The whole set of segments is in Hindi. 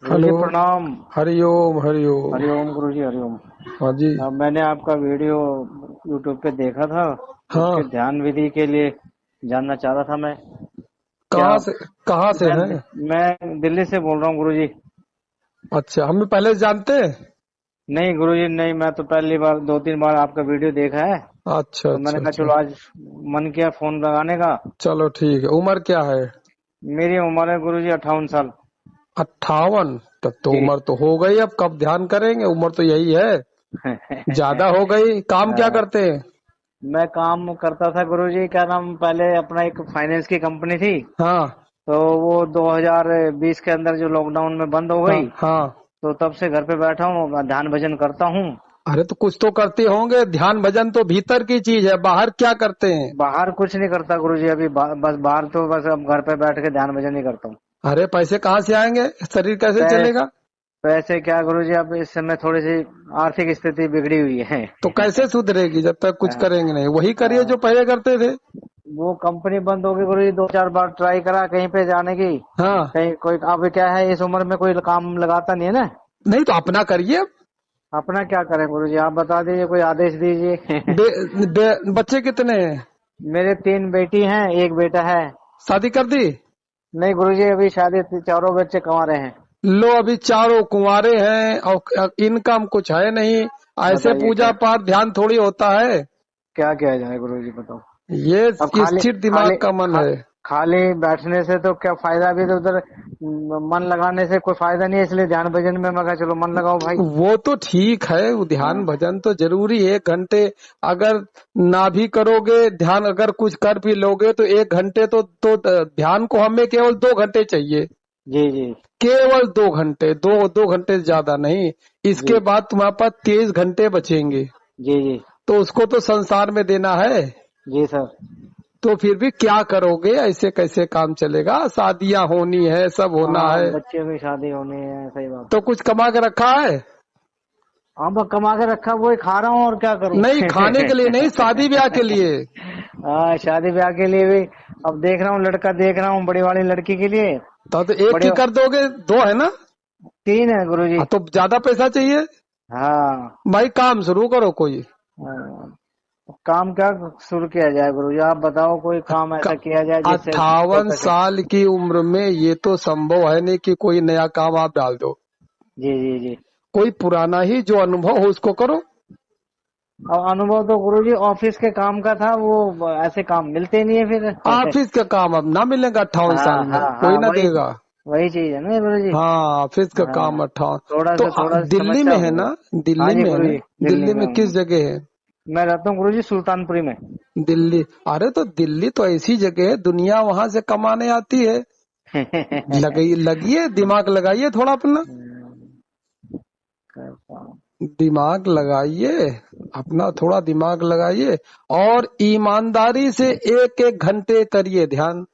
गुरुजी हेलो। प्रणाम। हरिओम हरिओम। हरिओम गुरुजी हरिओम। हाँ जी। अब मैंने आपका वीडियो यूट्यूब पे देखा था। हाँ। उसके ध्यान विधि के लिए जानना चाह रहा था मैं। क्या कहाँ से कहाँ से मैं हैं? मैं दिल्ली से बोल रहा हूँ गुरुजी। अच्छा, हमें पहले से जानते हैं। नहीं गुरुजी नहीं, मैं तो पहली बार 2-3 बार आपका वीडियो देखा है। अच्छा तो मैंने अच्छा कहा अच्छा। चलो आज मन किया फोन लगाने का। चलो ठीक है। उम्र क्या है? मेरी उम्र है गुरुजी 58 साल। 58। तब तो जी। उम्र तो हो गई, अब कब ध्यान करेंगे, उम्र तो यही है। ज्यादा हो गई। काम क्या अ, करते हैं? मैं काम करता था गुरुजी, क्या नाम, पहले अपना एक फाइनेंस की कंपनी थी। हाँ तो वो 2020 के अंदर जो लॉकडाउन में बंद हो हाँ गई। हाँ। तो तब से घर पे बैठा हूँ, ध्यान भजन करता हूँ। अरे तो कुछ तो करते होंगे। ध्यान भजन तो भीतर की चीज है, बाहर क्या करते हैं? बाहर कुछ नहीं करता गुरुजी, अभी बस बाहर तो बस अब घर पे बैठ के ध्यान भजन ही करता हूँ। अरे पैसे कहाँ से आएंगे? शरीर कैसे पै- चलेगा? पैसे क्या गुरुजी, अब इस समय थोड़ी सी आर्थिक स्थिति बिगड़ी हुई है। तो कैसे सुधरेगी जब तक कुछ अ, करेंगे नहीं? वही करिए जो अ, पहले करते थे। वो कंपनी बंद हो गई गुरुजी, 2-4 बार ट्राई करा कहीं पे जाने की। हाँ। कहीं कोई, अब क्या है, इस उम्र में कोई काम लगाता नहीं है ना। नहीं तो अपना करिए। अपना क्या करें गुरुजी, आप बता दीजिए, कोई आदेश दीजिए। बच्चे कितने हैं? मेरे 3 बेटी हैं, एक बेटा है। शादी कर दी? नहीं गुरुजी, अभी शादी चारों बच्चे कमा रहे हैं। लो, अभी चारों कुंवारे हैं और इनकम कुछ है नहीं। ऐसे बताइए पूजा क्या पाठ ध्यान थोड़ी होता है। क्या किया जाए गुरुजी, बताओ। अब ये खाली स्थिर खाली दिमाग का मन खा, है। खाली बैठने से तो क्या फायदा, भी तो उधर मन लगाने से कोई फायदा नहीं है, इसलिए ध्यान भजन में मैं कहा चलो मन लगाओ भाई। वो तो ठीक है, वो ध्यान हाँ। भजन तो जरूरी है। 1 घंटे अगर ना भी करोगे ध्यान, अगर कुछ कर भी लोगे तो 1 घंटे तो ध्यान को हमें केवल 2 घंटे चाहिए। जी जी केवल 2 घंटे, 2 2 घंटे से ज्यादा नहीं। इसके जी बाद तुम्हारे पास 23 घंटे बचेंगे। जी जी तो उसको तो संसार में देना है। जी सर। तो फिर भी क्या करोगे? ऐसे कैसे काम चलेगा? शादियां होनी है, सब होना हाँ, है। बच्चे की शादी होनी है, सही बात तो है। कुछ कमा के रखा है? हाँ, बस कमा के रखा, वही खा रहा हूँ और क्या करूँ। नहीं, खाने के लिए नहीं, शादी ब्याह के लिए। हाँ, शादी ब्याह के लिए भी अब देख रहा हूँ, लड़का देख रहा हूँ, बड़ी वाली लड़की के लिए। तो एक बड़े की कर दोगे? 2 है ना? 3 है गुरुजी। हाँ, तो ज्यादा पैसा चाहिए। हाँ। भाई काम शुरू करो कोई। हाँ, काम क्या शुरू किया जाए गुरुजी, आप बताओ, कोई काम ऐसा किया जाए जिससे 2 58 पैसे। साल की उम्र में ये तो संभव है नहीं कि कोई नया काम आप डाल दो। जी जी जी। कोई पुराना ही जो अनुभव हो उसको करो। अब अनुभव तो गुरुजी ऑफिस के काम का था, वो ऐसे काम मिलते नहीं है फिर। ऑफिस का काम अब ना मिलेगा 58 साल हाँ में, हाँ कोई हाँ, ना वही देगा। वही चीज है ना गुरुजी। हाँ, ऑफिस का काम हाँ, 58। तो थोड़ा सा दिल्ली समस्या में है हो ना? गई। हाँ दिल्ली जी में है ना? गुरुजी, दिल्ली दिल्ली में में किस हूँ। जगह है? मैं रहता हूँ गुरुजी सुल्तानपुरी में। दिल्ली। अरे तो दिल्ली तो ऐसी जगह है, दुनिया वहां से कमाने आती है। लगिए दिमाग लगाइए थोड़ा अपना। करता हूँ। दिमाग लगाइए अपना, थोड़ा दिमाग लगाइए। और ईमानदारी से 1 1 घंटे करिए ध्यान।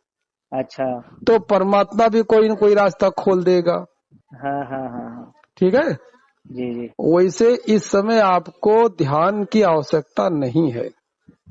अच्छा। तो परमात्मा भी कोई न कोई रास्ता खोल देगा। हाँ हाँ हाँ हाँ। ठीक है। जी जी। वैसे इस समय आपको ध्यान की आवश्यकता नहीं है।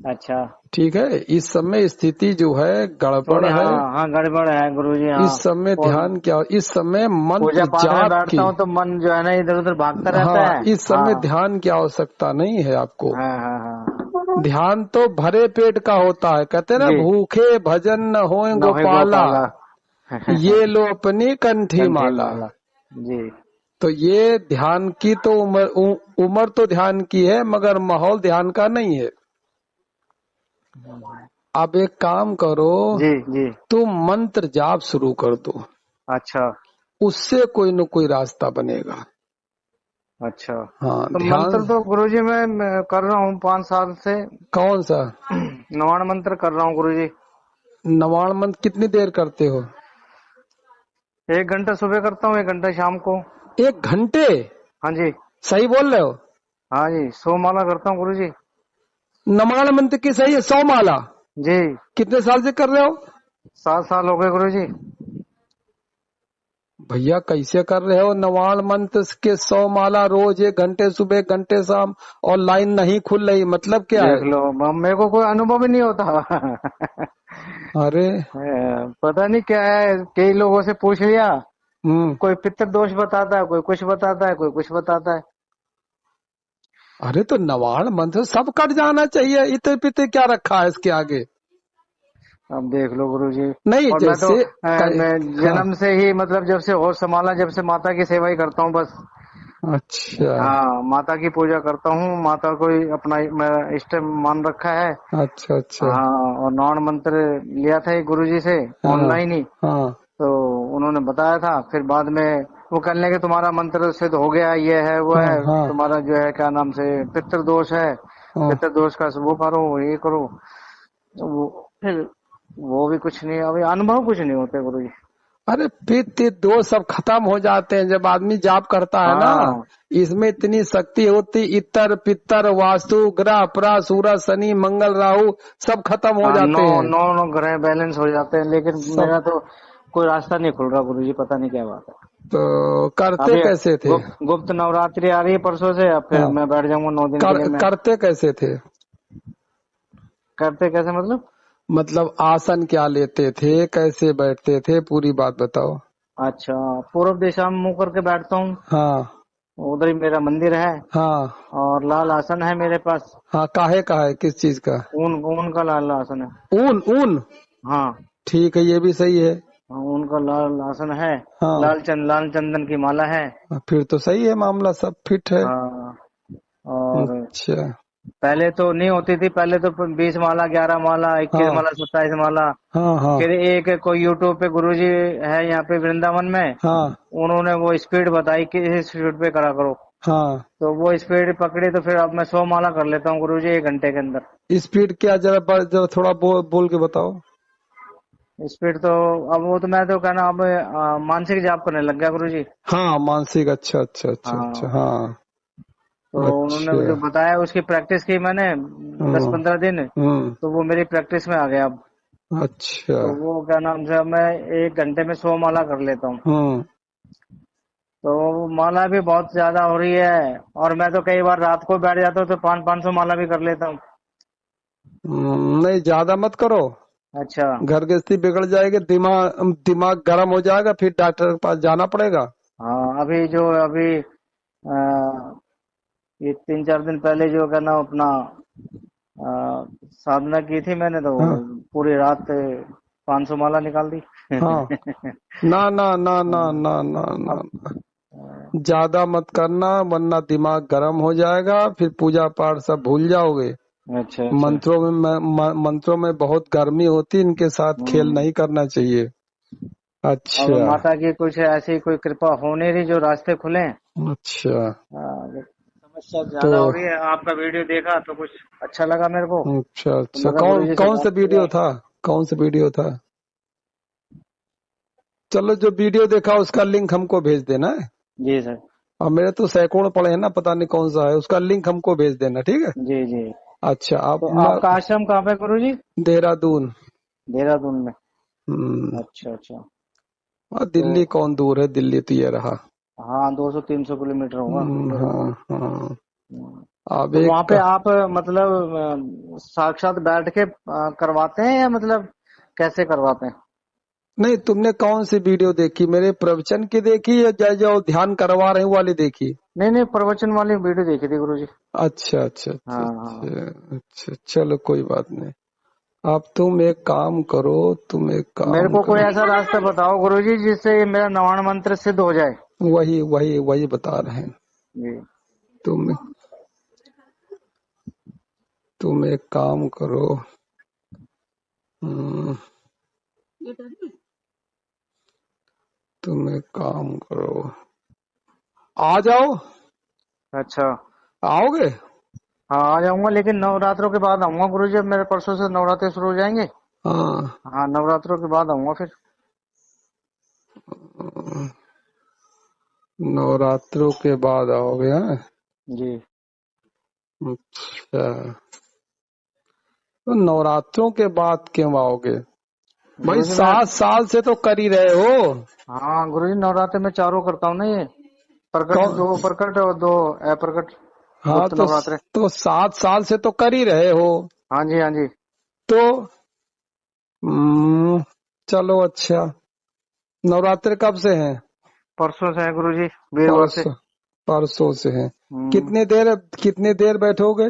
अच्छा। ठीक है। इस समय स्थिति जो है गड़बड़ थोड़ी, है। हाँ हाँ, गड़बड़ है गुरुजी, इस हाँ। समय और ध्यान क्या, इस समय पूजा मंत्र पाठ में जाप बैठता की। हूँ तो मन जो है ना इधर उधर भागता रहता हाँ, है। इस समय हाँ ध्यान की आवश्यकता नहीं है आपको। हाँ हाँ हाँ। ध्यान तो भरे पेट का होता है, कहते हैं ना, जी। भूखे भजन न होए नौहे गोपाला। गोपाला। ये लो अपनी कंठी कंठी माला। माला। जी। तो ये ध्यान की तो उम्र तो ध्यान की है, मगर माहौल ध्यान का नहीं है। अब एक काम करो, जी जी। तुम मंत्र जाप शुरू कर दो। अच्छा उससे कोई न कोई रास्ता बनेगा। अच्छा। हाँ, तो ध्यान। मंत्र तो गुरुजी मैं कर रहा हूँ 5 साल से। कौन सा? नवाण मंत्र कर रहा हूँ गुरुजी। नवाण मंत्र कितनी देर करते हो? 1 घंटा सुबह करता हूँ, 1 घंटा शाम को। 1 घंटे? हाँ जी। सही बोल रहे हो? हाँ जी, 100 माला करता हूँ गुरुजी। नवाण मंत्र की सही है, 100 माला? जी। कितने साल से कर रहे हो? 7 साल हो गए गुरुजी। भैया कैसे कर रहे हो नवाण मंत्र के 100 माला रोज? 1 घंटे सुबह, 1 घंटे शाम, और लाइन नहीं खुल रही, मतलब क्या देख है? लो, अब मेरे को कोई अनुभव ही नहीं होता। अरे पता नहीं क्या है, कई लोगों से पूछ लिया कोई पितृ दोष बताता है, कोई कुछ बताता है, कोई कुछ बताता है। अरे तो नवाण मंत्र सब कट जाना चाहिए, इतने पिते क्या रखा है इसके आगे। अब देख लो गुरुजी। नहीं और मैं तो जैसे मैं हाँ। जन्म से ही मतलब जब से होश संभाला, जब से माता की सेवा ही करता हूँ बस। अच्छा हाँ, माता की पूजा करता हूँ, माता को ही अपना मेरा इष्ट मान रखा है। अच्छा अच्छा। हाँ, और नौन मंत्र लिया था ये गुरुजी से, हाँ ऑनलाइन ही। हाँ तो उन्होंने बताया था, फिर बाद में वो कहने लगे तुम्हारा मंत्र सिद्ध हो गया, ये है वो हाँ है, हाँ तुम्हारा जो है क्या नाम से पितृ दोष है, हाँ। पितृ दोष का वो करो, ये करो। तो वो फिर वो भी कुछ नहीं, अभी अनुभव कुछ नहीं होते गुरुजी। अरे पित्त दोष सब खत्म हो जाते हैं जब आदमी जाप करता है ना। हाँ इसमें इतनी शक्ति होती, इतर पितर वास्तु ग्रह प्रा सूरज शनि मंगल राहु सब खत्म हो हाँ, नौ जाते हैं। नौ नौ ग्रह बैलेंस हो जाते हैं, लेकिन सब। मेरा तो कोई रास्ता नहीं खुल रहा गुरुजी, पता नहीं क्या बात है। तो करते अभी कैसे थे। गुप्त नवरात्रि आ रही है परसों से, अब फिर हाँ। मैं बैठ जाऊंगा 9 दिन के लिए मैं। करते कैसे थे। करते कैसे मतलब? मतलब आसन क्या लेते थे, कैसे बैठते थे, पूरी बात बताओ। अच्छा, पूर्व दिशा में मुंह करके बैठता हूँ, हाँ उधर ही मेरा मंदिर है। हाँ और लाल आसन है मेरे पास, हाँ। काहे का है, किस चीज का। ऊन ऊन का लाल आसन है। ऊन ऊन। हाँ ठीक है, ये भी सही है। हाँ, ऊन का लाल आसन है। हाँ लाल चंदन की माला है। फिर तो सही है, मामला सब फिट है। हाँ, और अच्छा। पहले तो नहीं होती थी, पहले तो 20 माला, 11 माला, 21 माला, हाँ 27 माला। हाँ हाँ फिर एक कोई यूट्यूब पे गुरुजी है यहाँ पे वृंदावन में, हाँ उन्होंने वो स्पीड बताई कि इस स्पीड पे करा करो। हाँ। तो वो स्पीड पकड़ी, तो फिर अब मैं 100 माला कर लेता हूँ गुरुजी 1 घंटे के अंदर। स्पीड क्या, जरा जरा थोड़ा बोल के बताओ। स्पीड तो अब वो तो मैं तो कहना अब मानसिक जाप करने लग गया गुरुजी। हाँ मानसिक, अच्छा अच्छा अच्छा अच्छा। हाँ, हाँ तो उन्होंने अच्छा। जो बताया उसकी प्रैक्टिस की मैंने दस हम्म पंद्रह दिन हम्म। तो वो मेरी प्रैक्टिस में आ गया अब। अच्छा। तो वो क्या नाम से अब मैं 1 घंटे में 100 माला कर लेता हूँ। हम्म तो माला भी बहुत ज्यादा हो रही है, और मैं तो कई बार रात को बैठ जाता हूँ तो 500 500 माला भी कर लेता हूँ। नहीं ज्यादा मत करो। अच्छा। घर गृहस्थी बिगड़ जाएगी, दिमाग दिमाग गर्म हो जाएगा, फिर डॉक्टर के पास जाना पड़ेगा। हाँ, अभी ये 3 4 दिन पहले जो करना अपना अ, साधना की थी मैंने, तो हाँ पूरी रात 500 माला निकाल दी। हाँ। ना ना ना ना ना ना ना। अब ज्यादा मत करना वरना दिमाग गर्म हो जाएगा, फिर पूजा पाठ सब भूल जाओगे। अच्छा अच्छा। मंत्रों में बहुत गर्मी होती, इनके साथ खेल हम्म। नहीं करना चाहिए। अब अच्छा माता की कुछ ऐसी कोई कृपा हो नहीं रही जो रास्ते खुले। अच्छा। समस्या तो ज्यादा हो रही है। आपका वीडियो देखा तो कुछ अच्छा लगा मेरे को, अच्छा तो अच्छा, मैं कहा गुरु कौन जी से कौन सा बात की वीडियो जाए। था। कौन सा वीडियो था। चलो जो वीडियो देखा उसका लिंक हमको भेज देना है। जी सर। और मेरे तो सैकड़ों पड़े हैं ना, पता नहीं कौन सा है, उसका लिंक हमको भेज देना, ठीक है। जी जी। अच्छा आप तो आपका आश्रम कहाँ पे गुरु जी? देहरादून। देहरादून में। हम्म। अच्छा अच्छा। और तो दिल्ली कौन दूर है, दिल्ली तो ये रहा। हाँ, 200 300 किलोमीटर होगा हाँ देहरादून। हाँ। हम्म। अब तो एक वहाँ पे आप मतलब साक्षात बैठ के करवाते हैं, या मतलब कैसे करवाते हैं? नहीं, तुमने कौन सी वीडियो देखी, मेरे प्रवचन की देखी या जय जो ध्यान करवा रहे हैं वो वाली देखी। नहीं नहीं, प्रवचन वाली वीडियो देखी थी गुरु जी। अच्छा अच्छा अच्छा हाँ हाँ। अच्छा अच्छा, चलो कोई बात नहीं। अब तुम एक काम करो, तुम एक मेरे काम को कोई करो। ऐसा रास्ता बताओ गुरु जी जिससे ये मेरा नवाण मंत्र सिद्ध हो जाए। वही वही वही बता रहे हैं। जी। तुम तुम एक काम करो। हम्म, तुम एक काम करो, आ जाओ। अच्छा। आओगे। हाँ, आ जाऊंगा, लेकिन नवरात्रों के बाद आऊंगा गुरु जी, अब मेरे परसों से नवरात्र शुरू हो जाएंगे। हाँ। हाँ, नवरात्रों के बाद आऊंगा फिर। नवरात्रों के बाद आओगे हैं। जी। अच्छा, तो नवरात्रों के बाद क्यों आओगे। भाई गुरु जी मैं 7 साल से तो कर ही रहे हो। हाँ गुरु जी, नवरात्र में चारों करता हूँ ना ये, प्रकट, कौन। 2 प्रकट और 2 अप्रकट, हाँ गुप्त तो नवरात्र। 7 साल से तो कर ही रहे हो। हाँ जी हाँ जी। तो चलो अच्छा। नवरात्र कब से हैं। परसों से है गुरुजी, वीरवार से। परसों परसों से है। हम्म, कितने देर बैठोगे?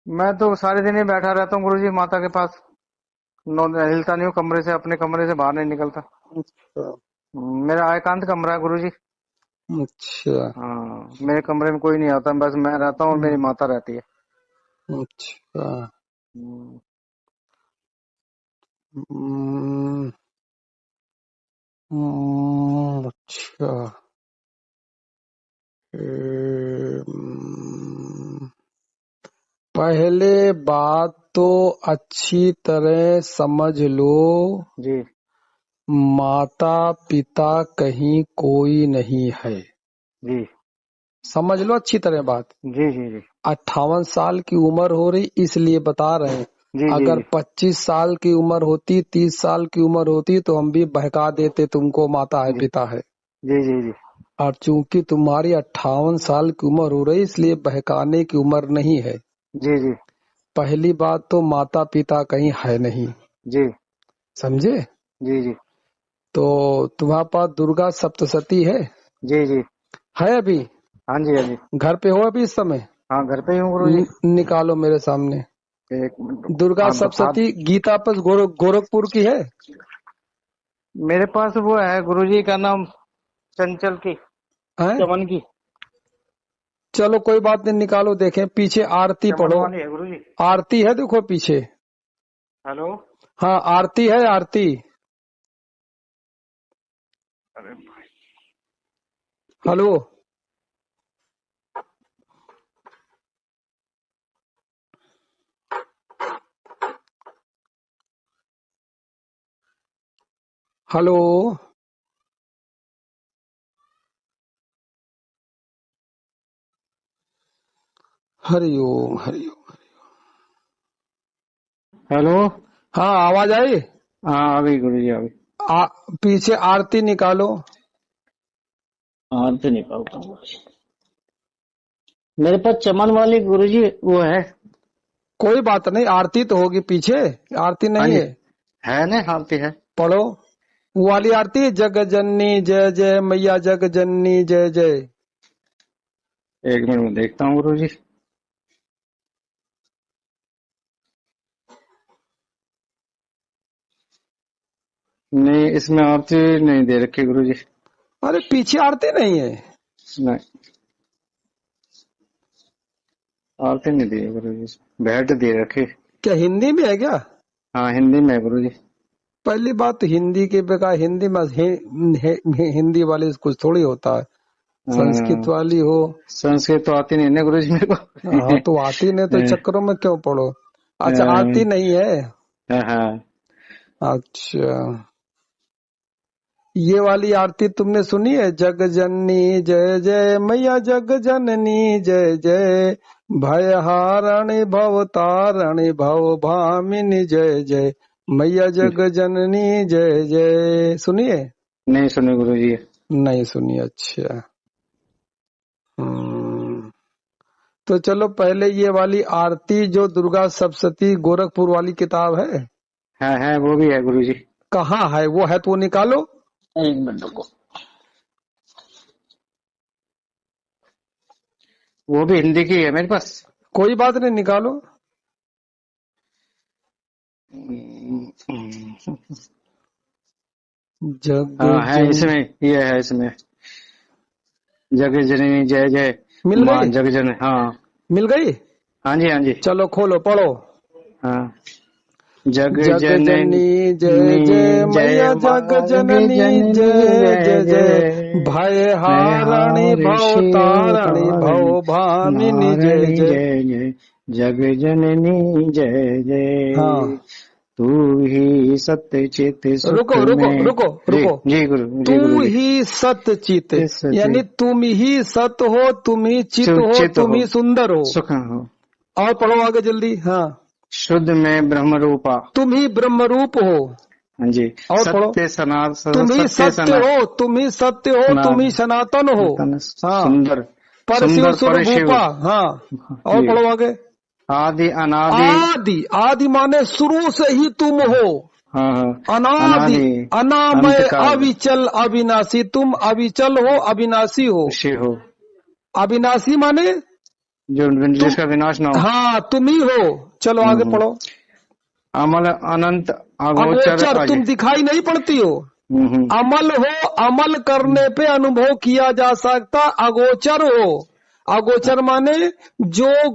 मैं तो सारे दिन ही बैठा रहता हूँ गुरुजी माता के पास। हिलता नहीं हूँ कमरे से, अपने कमरे से बाहर नहीं निकलता। अच्छा। मेरा एकांत कमरा है गुरुजी। अच्छा। हाँ, मेरे कमरे में कोई नहीं आता, बस मैं रहता हूँ और मेरी हम्म, माता रहती है। अच्छा। हम्म, हम्म, अच्छा। हम्म, पहले बात तो अच्छी तरह समझ लो, जी माता पिता कहीं कोई नहीं है। जी समझ लो अच्छी तरह बात। जी जी जी 58 साल की उम्र हो रही इसलिए बता रहे हैं। जी जी अगर जी 25 साल की उम्र होती, 30 साल की उम्र होती तो हम भी बहका देते तुमको माता है जी पिता है। जी जी जी और चूंकि तुम्हारी 58 साल की उम्र हो रही इसलिए बहकाने की उम्र नहीं है। जी जी पहली बात तो माता पिता कहीं है नहीं, जी समझे? जी जी तो तुम्हारे पास दुर्गा सप्तशती है? जी जी। है अभी? हाँ जी हाँ जी। घर पे हो अभी इस समय? हाँ, घर पे ही हूँ गुरुजी। निकालो मेरे सामने। एक मिनट रुको। दुर्गा हाथ। सप्तशती गीता पर गोरखपुर की है? मेरे पास वो है गुरुजी का नाम, चंचल की, हैं? चमन की। चलो कोई बात नहीं, निकालो देखें। पीछे आरती चमन पढ़ो। वाली है गुरुजी। आरती है, देखो पीछे। हेलो। हाँ आरती है, आरती। अरे भाई। Hello. Hello. Hariom Hariom. Hello. हाँ आवाज आई? हाँ, आ गई गुरुजी, आ गई। पीछे आरती निकालो। हाँ, तो नहीं पाऊंगा गुरुजी। मेरे पास चमन वाली गुरुजी वो है। कोई बात नहीं, आरती तो होगी पीछे। आरती हाँ नहीं जी, है? है ना, हाँ पे है। पढ़ो। वो वाली आरती, जग जननी जय जय मैया, जग जननी जय जय। एक मिनट में देखता हूँ गुरुजी। नहीं, इसमें आरती नहीं दे रखी गुरुजी। अरे पीछे आरती नहीं है? नहीं, आरती नहीं दी है गुरुजी। भेंट दे रखी। क्या हिंदी में है क्या? हाँ, हिंदी में है गुरुजी। पहली बात तो हिंदी के बेकार, हिंदी में हिंदी वाले से कुछ थोड़ी होता है। संस्कृत हाँ, वाली हो। संस्कृत तो आती नहीं है ना गुरुजी मेरे हाँ को। तो आती नहीं तो चक्करों में क्यों पड़ो। अच्छा आरती नहीं है। हाँ हाँ। अच्छा, ये वाली आरती तुमने सुनी है? जग जननी जय जय मैया, जग जननी जय जय, भय हारणी भव तारणी भव भामिनी जय जय, मैया जग जननी जय जय। सुनिए? नहीं सुने गुरुजी। नहीं सुनी? अच्छा। तो चलो पहले ये वाली आरती जो दुर्गा सप्तशती गोरखपुर वाली किताब है, है, वो भी है गुरुजी। कहाँ है? वो है तो वो निकालो। एक मिनट रुको। वो भी हिंदी की है मेरे पास। कोई बात नहीं, निकालो। जग हाँ, है जन। इसमें, ये है इसमें। जग जननी जय जय मिल माँ गई? जग जन, हाँ। मिल गई? हाँ जी हाँ जी। चलो खोलो पढ़ो। हाँ, जग जग जननी जननी जय जय जय मैया, जग माँ जग जननी जननी जय जय जय जय, जय। भय मैं हारणी हार भव शिव तारणी तारणी भव भामिनी जय नारणी जय। जय जय। जग जननी जय जय। हाँ तू ही सत्य चित सुख रुको रुको में। रुको जी रुको। जी गुरु, तू जी गुरु जी। ही सत्य चित, इस यानी तुम ही सत्य हो, तुम ही चित हो, चित तुम हो, ही सुंदर हो। सुख हो। और पढ़ो आगे जल्दी। हाँ, शुद्ध में ब्रह्म रूपा। तुम ही ब्रह्म रूप हो। हाँ जी। और पढ़ो। सत्य तुम ही सत्य सत्य हो, तुम ही सत्य हो, तुम ही सनातन हो। हाँ, सुंदर। पर शिव सुंदर पर शिव। स्वरूपा। हाँ, और जी। पढ़ो आगे। आदि अनादि। आदि, आदि माने शुरू से ही तुम हो। हाँ हाँ। अनादि, अनादि, अनामय, अंतकाल, अविचल, अविनाशी। तुम अविचल हो, अविनाशी हो। शिव हो, अविनाशी माने जो तुम, जिसका विनाश ना हो। हाँ तुम ही हो। चलो आगे हम्म। पढ़ो। अमल, अनंत, अगोचर, अगोचर, अज। तुम दिखाई नहीं पड़ती हो। हम्म। अमल हो, अमल करने पे अनुभव किया जा सकता। अगोचर हो, अगोचर माने जो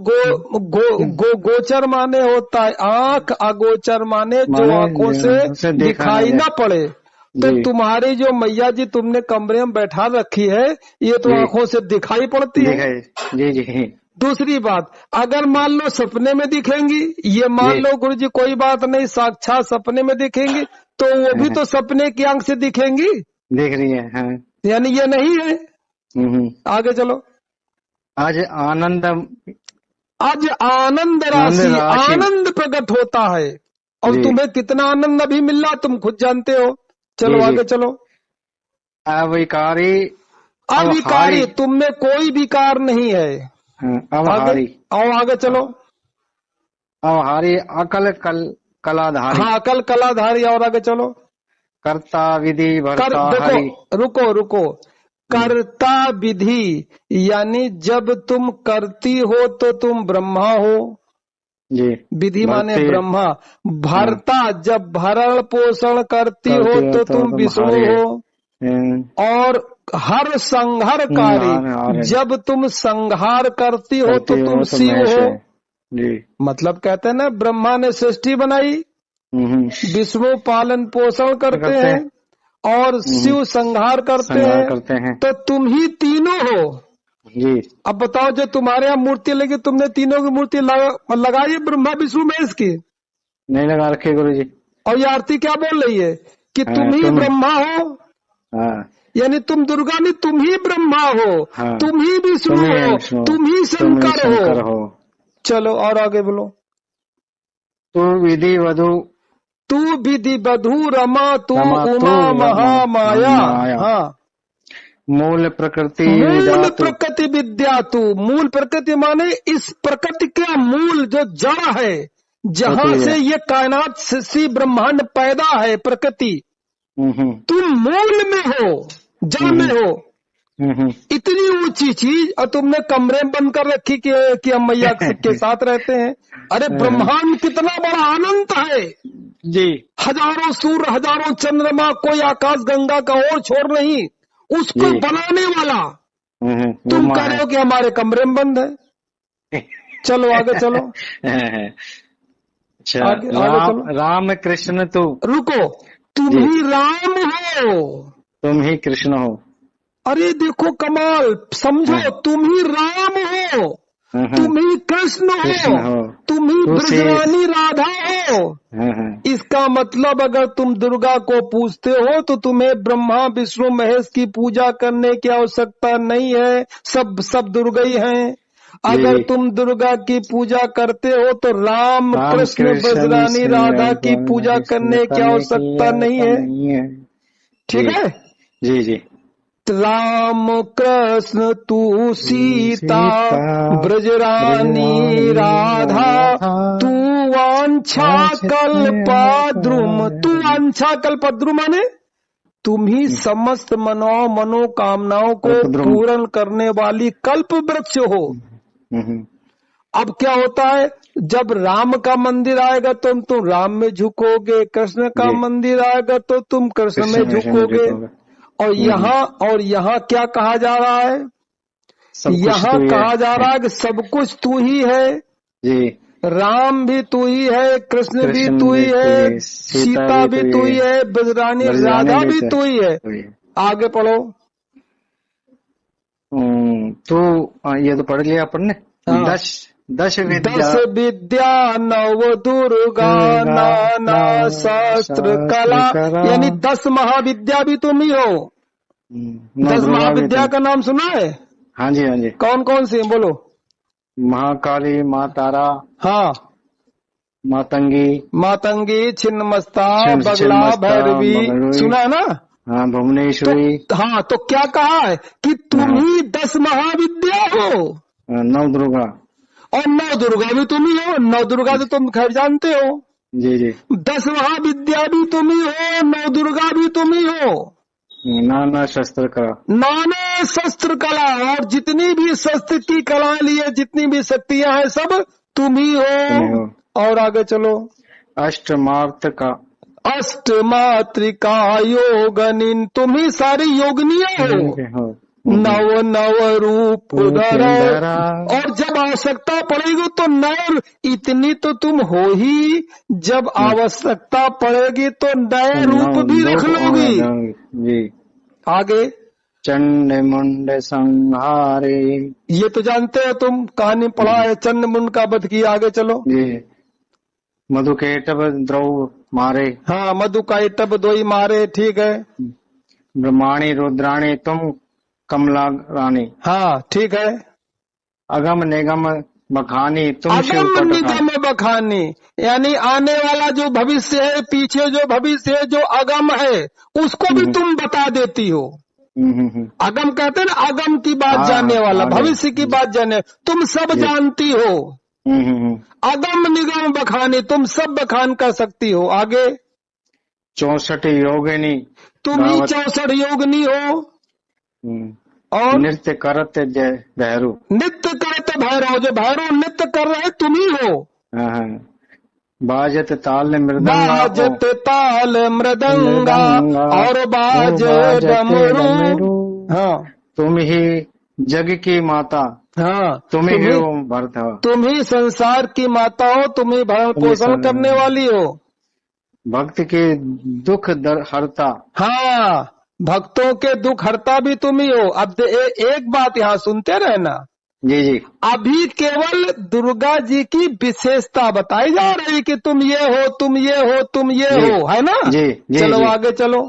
गोचर माने होता है आंख, अगोचर माने जो माने आंखों से उसे देखा ना दिखाई जाए। ना पड़े। तो जी तुम्हारी जो मैया जी तुमने कमरे में बैठा रखी है, ये तो जी, आंखों से दिखाई पड़ती है। देखा। जी जी दूसरी बात, अगर मान लो सपने में दिखेंगी, ये मान जी। लो गुरु जी कोई बात नहीं, साक्षात सपने में दिखेंगी, तो वो भी हाँ, तो सपने की आंख से दिखेंगी, देख रही है। हाँ। यानी ये नहीं है। हम्म। आगे चलो। आज आनंद, आज आनंद आनंद राशि, राशि। आनंद प्रकट होता है। और जी तुम्हें कितना आनंद अभी मिल रहा तुम खुद जानते हो। जी चलो जी। आगे चलो। अविकारी, अवहारी। अविकारी, तुम में कोई विकार नहीं है। हाँ, आगे अवहारी, आओ, आगे चलो। अवहारी, अकल, कलाधारी। हाँ, कल कलाधारी। और आगे चलो। कर्ता, विधि, कर, भरता, देखो, हरि। रुको रुको। हम्म। कर्ता विधि, यानी जब तुम करती हो तो तुम ब्रह्मा हो। जी। विधि माने भरते। ब्रह्मा। हाँ, भरता, जब भरण पोषण करती हो करते हो तो तो तुम तुम विष्णु हरि। हो। हम्म। और हर संहारकारी, हार हार जब तुम संहार करती हो तो करते तुम हो तो शिव महेश हो। है। जी। मतलब कहते हैं ना, ब्रह्मा ने सृष्टि बनाई, हम्म। विष्णु पालन पोषण करते करते हैं। हैं और शिव संहार करते संहार हैं। करते हैं। तो तुम ही तीनों हो। जी। अब बताओ, जो तुम्हारे यहाँ मूर्ति लगी, तुमने तीनों की मूर्ति लगाई है, ब्रह्मा विष्णु महेश की। नहीं लगा रखे गुरु जी। और ये आरती क्या बोल रही है कि हाँ, तुम ही तुम। ब्रह्मा हो। हाँ यानी तुम दुर्गा नहीं, तुम ही ब्रह्मा हो, हाँ। तुम ही विष्णु तुम ही है हो, विष्णु, तुम ही तुम ही शंकर शंकर हो। हो। चलो और आगे बोलो। तू विधि वधु, तू विधि बधू रमा, तू रमा तू उमा रमा महामाया। माया। हाँ, मूल प्रकृति मूल विधातु। प्रकृति विद्या तू। मूल प्रकृति माने इस प्रकृति का मूल जो जड़ है, जहाँ होती है। से ये कायनात सी ब्रह्मांड पैदा है, प्रकृति। हम्म। तुम मूल में हो, जड़ में हो। हम्म। इतनी ऊंची चीज, और तुमने कमरे में बंद कर रखी कि हम मैया के साथ रहते हैं। अरे ब्रह्मांड कितना बड़ा अनंत है। जी। हजारों सूर्य, हजारों चंद्रमा, कोई आकाश गंगा का और छोर नहीं, उसको जी। बनाने वाला। वो तुम माँ कह रहे है। हो कि हमारे कमरे में बंद है। चलो आगे चलो। अच्छा। आगे आगे राम, चलो। राम कृष्ण तू। रुको, तुम जी। ही राम हो। तुम ही कृष्ण हो। अरे देखो कमाल, समझो, तुम ही राम हो, तुम ही कृष्ण कृष्ण हो, हो। तुम ही तू शेष। ब्रजरानी राधा हो। इसका मतलब अगर तुम दुर्गा को पूजते हो तो तुम्हें ब्रह्मा विष्णु महेश की पूजा करने की आवश्यकता नहीं है, सब सब दुर्गा ही हैं। जी अगर जी। तुम दुर्गा की पूजा करते हो तो राम राम कृष्ण कृष्ण ब्रजरानी से राधा की पूजा करने की करने की आवश्यकता नहीं आवश्यकता है। नहीं है। ठीक जी है। जी जी। राम कृष्ण तू सीता, सीता, ब्रजरानी ब्रजरानी राधा, राधा, तू वांछा कल्पद्रुम। तू वांछा कल्पद्रुम माने तुम ही समस्त मनोकामनाओं को कल्पद्रुम। पूर्ण करने वाली कल्प वृक्ष हो। अब क्या होता है, जब राम का मंदिर आएगा तो तुम राम में झुकोगे, कृष्ण का जी। मंदिर आएगा तो तुम कृष्ण में कृष्ण में झुकोगे। होगा। और यहाँ क्या कहा जा रहा है, सब कुछ यहाँ तो ये कहा जा है। रहा है कि सब कुछ तू ही है। जी। राम भी तू ही है, कृष्ण भी कृष्ण तू भी ही तो है, ये, सीता भी तू ही है, ब्रजरानी ब्रजरानी राधा भी भी तो तू ही है। है। आगे पढ़ो। तो ये तो पढ़ लिया अपन ने। हाँ। दश, दश विद्या, 10 विद्या, 9 दुर्गा, नाना शास्त्र कला। कला। यानी 10 महाविद्या भी तुम ही हो। 10 दुर्गा भी महाविद्या तुम। का नाम सुना है? हाँ जी हाँ जी। कौन कौन सी बोलो। महाकाली, माँ तारा, हाँ, मातंगी, मातंगी, छिन्नमस्ता, बगला, छिन्नमस्ता, भैरवी। भगवी। सुना है ना? हाँ, तो भुवनेश्वरी। हाँ, तो क्या कहा है कि तुम हाँ, ही 10 महाविद्या हो। 9 दुर्गा। और 9 दुर्गा भी तुम ही हो। 9 दुर्गा तो तुम खैर जानते हो। जी जी। 10 महाविद्या भी तुम ही हो, 9 दुर्गा भी तुम ही हो, नाना शस्त्र का। नाना शस्त्र कला, और जितनी भी शस्त्र की कला लिए जितनी भी शक्तियां हैं सब तुम ही तुम्हें हो। हो। और आगे चलो। अष्टमार्थ का। अष्ट मातृका योगनी, तुम ही सारी योगनियां हो। हो। नव नव रूप धरो, धरा। और जब आवश्यकता पड़ेगी तो नए, इतनी तो तुम हो ही, जब आवश्यकता पड़ेगी तो नए रूप भी रख लोगी। जी। आगे। चंड मुंड संहारे। ये तो जानते हो तुम, कहानी पढ़ा है, चंड मुंड का वध किया। आगे चलो। जी। मधुकेटव द्रव मारे। हाँ, मधु का टब दोई मारे, ठीक है। ब्रह्माणी रुद्राणी तुम कमला रानी। हाँ, ठीक है। अगम निगम बखानी तुम शिव अगम पट निगम बखानी, यानी आने वाला जो भविष्य है, पीछे जो भविष्य है, जो अगम है, उसको भी तुम बता देती हो। अगम कहते हैं ना, अगम की बात जानने वाला, भविष्य की बात जानने, तुम सब जानती हो। अगम निगम बखानी, तुम सब बखान कर सकती हो। आगे। 64 योगिनी तुम ही 64 योगिनी हो। और नृत्य करत जय भैरू। नृत्य करते भैरव, जो भैरव नृत्य कर रहे तुम ही हो। बाजत ताल मृदंगा। बाजत ताल मृदंगा और बाजे डमरू। हाँ, तुम ही जग की माता। हाँ, तुम ही हो भरत। तुम ही संसार की माता हो, तुम ही भरण पोषण करने वाली हो। भक्त के दुख हरता। हाँ, भक्तों के दुख हरता भी तुम ही हो। अब एक बात यहाँ सुनते रहना। जी जी। अभी केवल दुर्गा जी की विशेषता बताई जा रही कि तुम ये हो, तुम ये हो, तुम ये हो, है ना। जी जी। चलो जी। आगे चलो।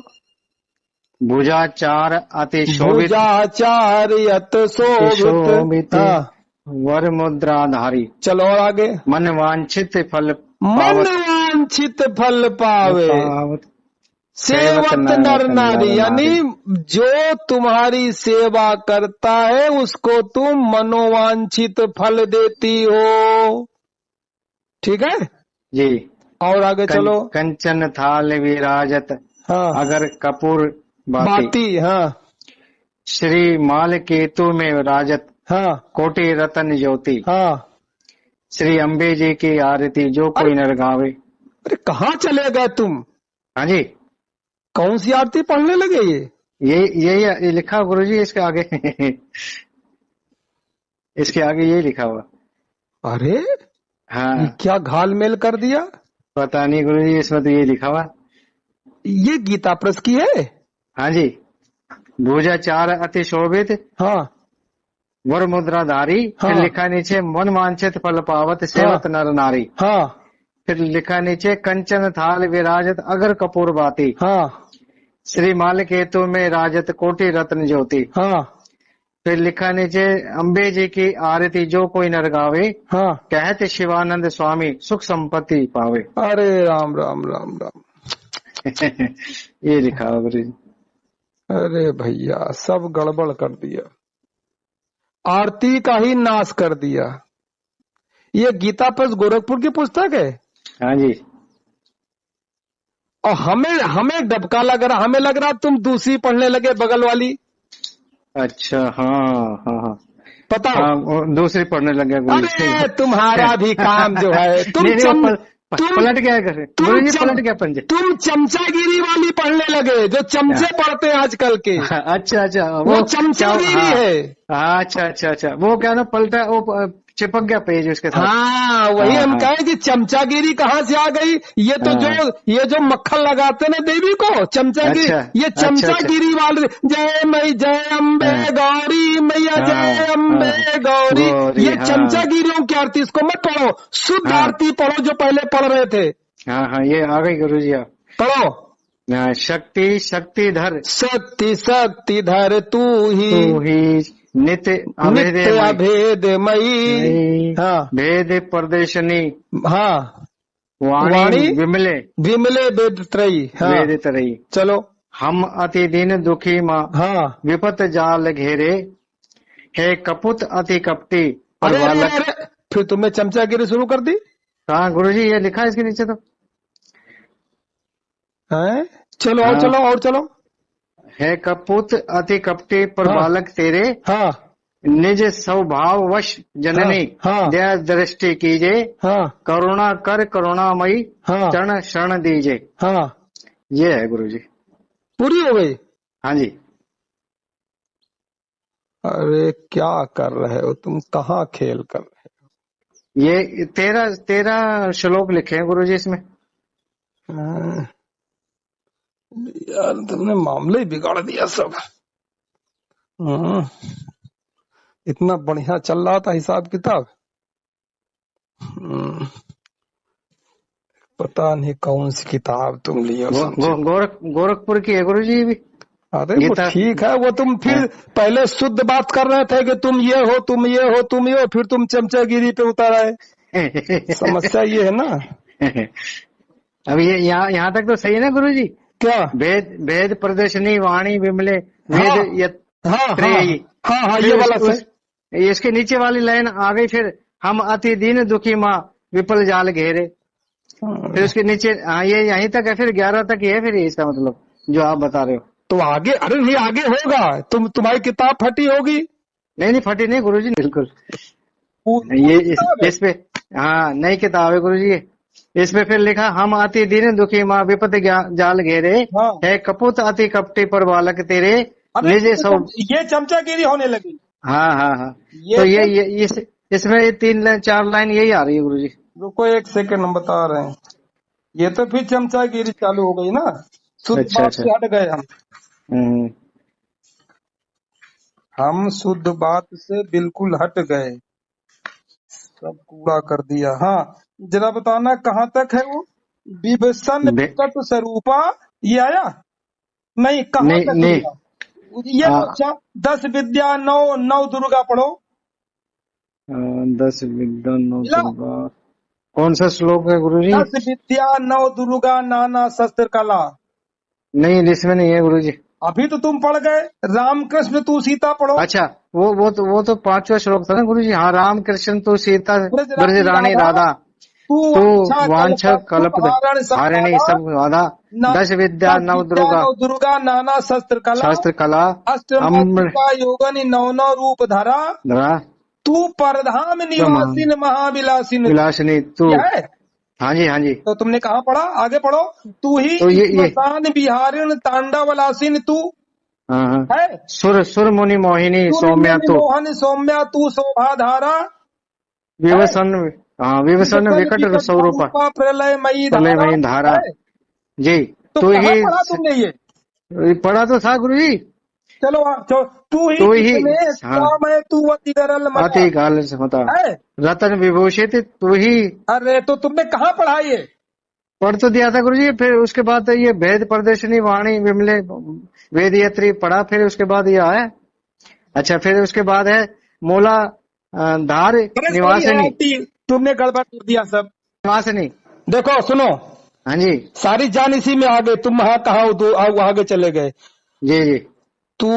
भुजाचार अति शोभित। भुजाचार अति शोभित। हाँ, वर मुद्राधारी। चलो और आगे। मन वांछित फल मन वांछित फल पावे, सेवत नर नारी, यानी जो तुम्हारी सेवा करता है उसको तुम मनोवांछित फल देती हो। ठीक है जी। और आगे चलो। कंचन थाल विराजत। हाँ, अगर कपूर बाती। हाँ, श्री माल केतु में राजत। हाँ, कोटि रतन ज्योति। हाँ। श्री अम्बे जी की आरती जो कोई नर गावे। अरे कहाँ चले गए तुम? हाँ जी। कौन सी आरती पढ़ने लगे? ये लिखा गुरुजी इसके आगे। इसके आगे ये लिखा हुआ। अरे हाँ, ये क्या घालमेल कर दिया? पता नहीं गुरुजी, इसमें तो ये लिखा हुआ। ये गीता प्रेस की है। हाँ जी। भुजाचार अति शोभित। हाँ, वर मुद्राधारी। हाँ। फिर लिखा नीचे मन वांछित फल पावत सेवत नर नारी। हाँ, फिर लिखा नीचे कंचन थाल विराजत अगर कपूर बाती। हाँ, श्री माल केतु में राजत कोटि रत्न ज्योति। हाँ, फिर लिखा नीचे अम्बे जी की आरती जो कोई नर गावे। हाँ। कहते शिवानंद स्वामी सुख संपत्ति पावे। अरे राम राम राम राम। ये लिखा हुआ गुरु जी। अरे भैया सब गड़बड़ कर दिया, आरती का ही नाश कर दिया। ये गीता प्रेस गोरखपुर की पुस्तक है। हाँ जी। और हमें डबका लग रहा, हमें लग रहा तुम दूसरी पढ़ने लगे बगल वाली। अच्छा, हाँ हाँ हाँ। पता हो? हाँ, दूसरी पढ़ने लगे गुरु जी। अरे तुम्हारा भी काम जो है, पलट गया करे गुरु जी, पलट गया पंजे। तुम चमचागिरी वाली पढ़ने लगे, जो चमचे पढ़ते हैं आजकल के। अच्छा अच्छा, वो चमचागिरी है। अच्छा अच्छा अच्छा, वो क्या ना पलटा, वो चिपक गया पेज उसके साथ। हाँ, वही हम कहें कि चमचागिरी कहाँ से आ गई। ये तो ये जो मक्खन लगाते ना देवी को, चमचागिरी। अच्छा, ये चमचागिरी वाले, जय मई जय अम्बे गौरी मैया, जय अम्बे गौरी, ये चमचागिरियों की आरती। इसको मत पढ़ो, शुद्ध आरती पढ़ो जो पहले पढ़ रहे थे। हाँ हाँ, ये आ गई गुरु जी। पढ़ो। शक्ति शक्तिधर, शक्ति शक्तिधर तू ही नित्य अभेदमयी। हाँ, भेद प्रदर्शनी। हाँ, वाणी विमले विमले वेद त्रयी। हाँ, वेद त्रयी। चलो। हम अति दिन दुखी माँ। हाँ, विपत जाल घेरे, हे कपुत अति कपटी। अरे फिर तुमने चमचागिरी शुरू कर दी। हाँ गुरुजी, ये लिखा है इसके नीचे तो। हैं? चलो और हाँ, चलो और चलो। है कपूत अति कपटी पर हाँ बालक तेरे, हाँ निज स्वभाव वश हाँ जननी हाँ दया दृष्टि कीजे, हाँ करुणा कर करुणामयी हाँ चरण शरण दीजे। हाँ। ये है गुरु जी। पूरी हो गई? हाँ जी। अरे क्या कर रहे हो तुम, कहाँ खेल कर रहे ये 13 श्लोक लिखे हैं गुरु जी इसमें। हो? यार तुमने मामले ही बिगाड़ दिया सब। हम्म, इतना बढ़िया चल रहा था हिसाब किताब। हम्म, पता नहीं कौन सी किताब तुम लिए हो गो, समझे। गो, गोरखपुर की है गुरु जी भी अरे वो गीता। ठीक है, वो तुम हाँ। फिर पहले शुद्ध बात कर रहे थे कि तुम ये हो तुम ये हो तुम ये हो, फिर तुम चमचागिरी पे उतर आए। समस्या ये है ना। अब ये यहाँ तक तो सही है ना गुरु जी। क्या? भेद भेद प्रदर्शनी वाणी विमले हाँ वेद हाँ हाँ यत्रेयी। हाँ हाँ, ये फिर वाला सही। इसके नीचे वाली लाइन आ गई, फिर हम अति दीन दुखी माँ विपल जाल घेरे। फिर उसके नीचे हाँ, ये यहीं तक है, फिर 11 तक ही है फिर इसका मतलब जो आप बता रहे हो। तो आगे, अरे नहीं आगे होगा, तुम्हारी किताब फटी होगी। नहीं नहीं फटी नहीं गुरु जी, बिल्कुल। ये पूरी किताब है। इस पे हाँ नई किताब है गुरु जी। इस पे फिर लिखा हम अति दीन दुखी माँ विपत जाल घेरे, हाँ। है कपूत अति कपटी पर बालक तेरे, अरे निज सब। ये चमचागिरी होने लगी। हाँ हाँ हाँ। ये तो तो इसमें ये 4 लाइन यही आ रही है गुरु जी। रुको एक सेकंड, हम बता रहे हैं। ये तो फिर चमचागिरी चालू हो गई ना। शुद्ध अच्छा बात अच्छा। से हट गए हम। हम्म। हम शुद्ध बात से बिल्कुल हट गए, सब कूड़ा कर दिया। हाँ जरा बताना कहाँ तक है वो। विभसन बे- विकट स्वरूपा, ये आया? नहीं, कहाँ नहीं तक नहीं। लिया? ये तो अच्छा, 10 विद्या 9 9 दुर्गा पढ़ो। 10 विद्या 9 मिला? दुर्गा। कौन सा श्लोक है गुरु जी? 10 विद्या 9 दुर्गा नाना शस्त्र कला। नहीं इसमें नहीं है गुरु जी। अभी तो तुम पढ़ गए रामकृष्ण तू सीता पढ़ो। अच्छा वो तो 5वां श्लोक था ना गुरु जी। हाँ, राम कृष्ण तू सीता ब्रज ब्रजरानी रानी राधा, राधा, तू तू वांछा वांछ कल्प कल्प हारण सब हारिणी बाधा। सब बाधा, न- 10 विद्या 9 विद्या दुर्गा 9 दुर्गा नाना शस्त्र कला। शास्त्र कला अम्र अष्टमातृका योगन 9 9 रूप धरा। धरा तू परधाम निवासिन महाविलासिन। विलासिनी तू। क्या है? हाँ जी हाँ जी। तो तुमने कहाँ पढ़ा? आगे पढ़ो। तू ही तो ये स्मशान विहारिण तांडवलासिन तू हाँ हाँ। है। सुर सुर मुनि मोहिनी सौम्या सूर्य तू, मोहन सौम्या तू शोभा धारा। विवसन। हाँ, विवसन विकटन विकट विकट स्वरूपा स्वरूपा प्रलय मई प्रलय धारा में धारा। है। जी। तो तू कहाँ ही पढ़ा तुमने ये? पढ़ा तो था गुरु जी। चलो तू ही तू ही किसने हाँ क्या मैं तू अति गरल मजा आते काल से होता है। रतन विभूषित तू ही। अरे तो तुमने कहाँ पढ़ा ये? पढ़ तो दिया था गुरु जी, फिर उसके बाद ये भेद प्रदर्शनी वाणी विमले वेद यत्री पढ़ा, फिर उसके बाद ये आया। अच्छा, फिर उसके बाद है मोला धार अरे सही है निवासिनी। आंटी, तुमने गड़बड़ कर दिया सब। निवासिनी। देखो सुनो, हाँ जी सारी जान इसी में आ गई, तुम वहां कहा आगे चले गए। जी जी। तू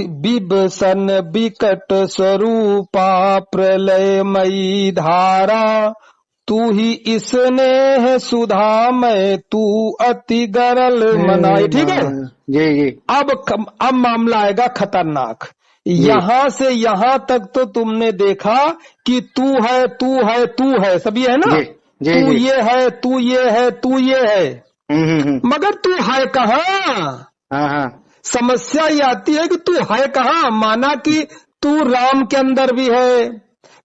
बिभसन विकट स्वरूपा प्रलय मई धारा, तू ही स्नेह सुधा में तू अति गरल मनाई। ठीक है। जी जी। अब मामला आएगा खतरनाक। जी यहाँ से यहाँ तक तो तुमने देखा कि तू है तू है तू है, सब ये है ना। जी जी तू जी। ये है तू ये है तू ये है, मगर तू है कहाँ? हाँ हाँ। समस्या ये आती है कि तू है कहाँ। माना कि तू राम के अंदर भी है,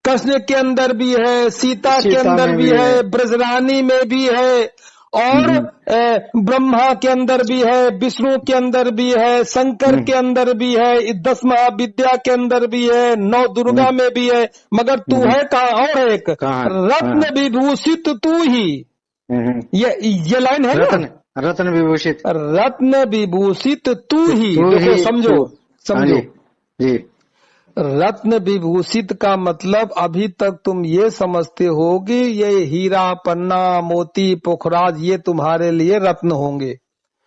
कृष्ण के अंदर भी है, सीता के सीता अंदर में भी है, ब्रजरानी में भी है, और ब्रह्मा के अंदर भी है, विष्णु के अंदर भी है, शंकर के अंदर भी है, 10 महाविद्या के अंदर भी है, 9 दुर्गा में भी है, मगर तू है कहाँ? और एक कहाँ? रत्न विभूषित तू ही। ये लाइन है रत्न ना, रत्न विभूषित रत्न विभूषित तू ही। तू देखो ही समझो तू। हाँ समझो, जी जी। रत्न विभूषित का मतलब अभी तक तुम ये समझते होगे ये हीरा पन्ना मोती पोखराज ये तुम्हारे लिए रत्न होंगे।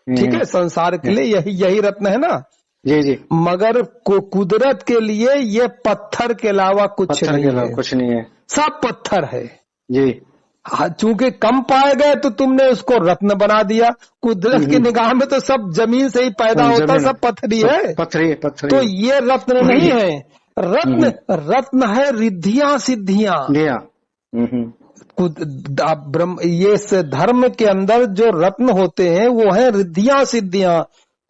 ठीक है, संसार के लिए यही रत्न है ना। जी जी। मगर कुदरत के लिए ये पत्थर के अलावा कुछ पत्थर नहीं के अलावा है, कुछ नहीं है। सब पत्थर है। जी हाँ, चूंकि कम पाए गए तो तुमने उसको रत्न बना दिया। कुदरत की निगाह में तो सब जमीन से ही पैदा होता, जमीन सब पत्थरी सब है। पत्थरी पत्थरी तो ये रत्न नहीं है, रत्न हम्म, रत्न है रिद्धियां सिद्धियां। दिया ब्रह्म ये इस धर्म के अंदर जो रत्न होते हैं वो है रिद्धियां सिद्धियां।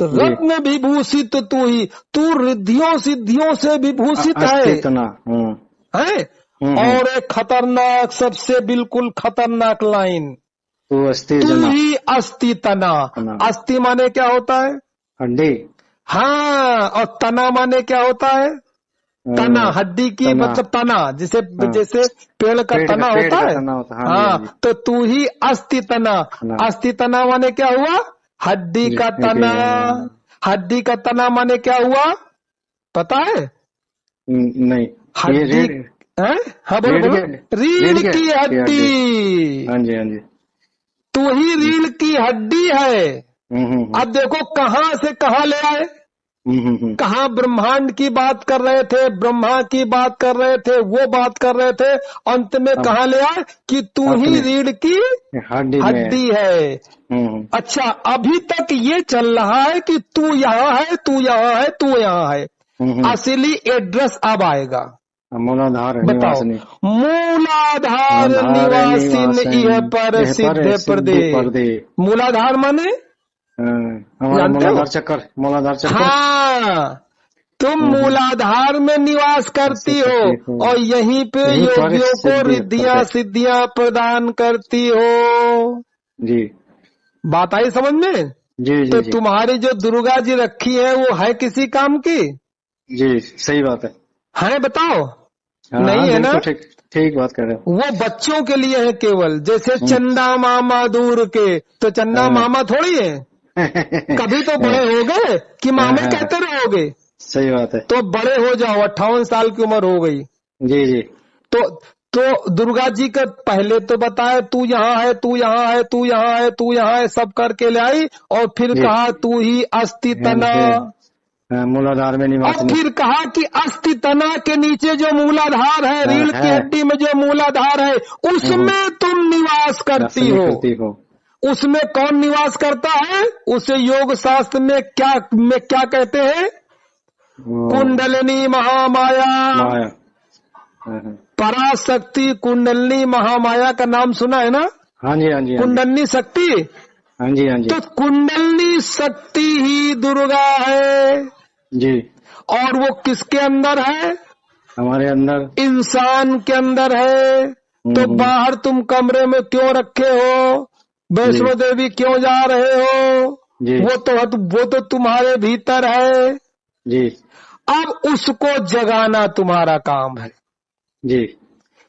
तो जी रत्न विभूषित तू ही, तू रिद्धियों सिद्धियों से विभूषित अस्तित्वना है। और एक खतरनाक, सबसे बिल्कुल खतरनाक लाइन, तू अस्थि तू जना ही अस्थि तना। तना। अस्थि माने क्या होता है? हड्डी हाँ, और तना माने क्या होता है? तना, हड्डी की तना मतलब तना, जैसे हाँ, जैसे पेड़ का तना पेड़ होता का है। तना होता है। हाँ जी हाँ जी हाँ, तो तू ही अस्थि तना। तना अस्थि तना माने क्या हुआ? हड्डी जी का एक तना। हड्डी का तना माने क्या हुआ, पता है? नहीं ये हड्डी रीढ़ है? हाँ बोलो रीढ़ बोलो। के रीढ़ की हड्डी। हड्डी, हाँ जी हाँ जी तू ही रीढ़ की हड्डी है। हम्म अब देखो कहाँ से कहाँ ले आए। कहाँ ब्रह्मांड की बात कर रहे थे, ब्रह्मा की बात कर रहे थे, वो बात कर रहे थे, अंत में अब कहाँ ले आए कि तू ही अपने रीढ़ की हड्डी में हड्डी है। अच्छा, अभी तक ये चल रहा है कि तू यहाँ है, तू यहाँ है, तू यहाँ है। असली एड्रेस अब आएगा। मूलाधार बताओ, निवासनी मूलाधार निवासिन इह पर सिद्ध प्रदे। मूलाधार माने हमारा जानते हो? मूलाधार चक्कर हाँ, तुम मूलाधार में निवास करती हो और यहीं पे यहीं पर योगियों को सिद्धि रिद्धियां प्रकट। सिद्धियां प्रदान करती हो। जी बात आई समझ में? जी तो जी जी तुम्हारी जो दुर्गा जी रखी है वो है किसी काम की? जी सही बात है बताओ? हाँ नहीं है ना? बिल्कुल ठीक ठीक बात कर रहे हो। वो बच्चों के लिए है केवल, जैसे चंदा मामा दूर के, तो चंदा मामा थोड़ी है। कभी तो बड़े हो गए कि मामे कहते रहोगे। सही बात है। तो बड़े हो जाओ, 58 साल की उम्र हो गई। जी जी तो दुर्गा जी का पहले तो बताया तू यहाँ है, तू यहाँ है, तू यहाँ है, तू यहाँ है, सब करके ले आई और फिर कहा तू ही अस्थि तना। मूलाधार में और निवासनी। फिर कहा कि अस्थि तना के नीचे जो मूलाधार है, रीढ़ की हड्डी में जो मूलाधार है, उसमें तुम निवास करती हो। उसमें कौन निवास करता है? उसे योग शास्त्र में क्या कहते हैं? कुंडलिनी महामाया। माया पराशक्ति कुंडलिनी महामाया का नाम सुना है ना? हाँ जी हाँ जी कुंडलिनी शक्ति। हाँ जी हाँ जी तो कुंडलिनी शक्ति ही दुर्गा है। जी। और वो किसके अंदर है? हमारे अंदर, इंसान के अंदर है। तो बाहर तुम कमरे में क्यों रखे हो? वैष्णो देवी क्यों जा रहे हो? वो तो तुम्हारे भीतर है जी। अब उसको जगाना तुम्हारा काम है जी।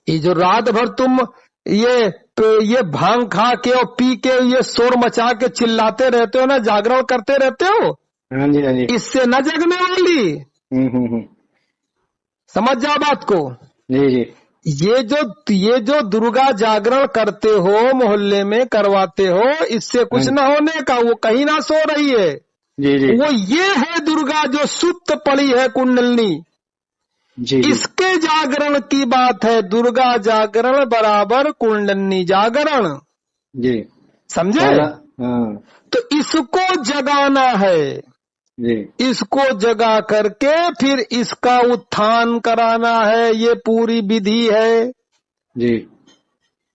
ये जो रात भर तुम ये भांग खा के और पी के ये शोर मचा के चिल्लाते रहते हो ना, जागरण करते रहते हो, हाँ जी हाँ जी। इससे न जगने वाली। समझ जाओ बात को। जी जी। ये जो दुर्गा जागरण करते हो, मोहल्ले में करवाते हो, इससे कुछ न होने का, वो कहीं ना सो रही है। जी जी। वो ये है दुर्गा जो सुप्त पड़ी है कुंडलिनी। जी जी। इसके जागरण की बात है। दुर्गा जागरण बराबर कुंडलिनी जागरण। जी समझे? तो इसको जगाना है जी। इसको जगा करके फिर इसका उत्थान कराना है। ये पूरी विधि है जी।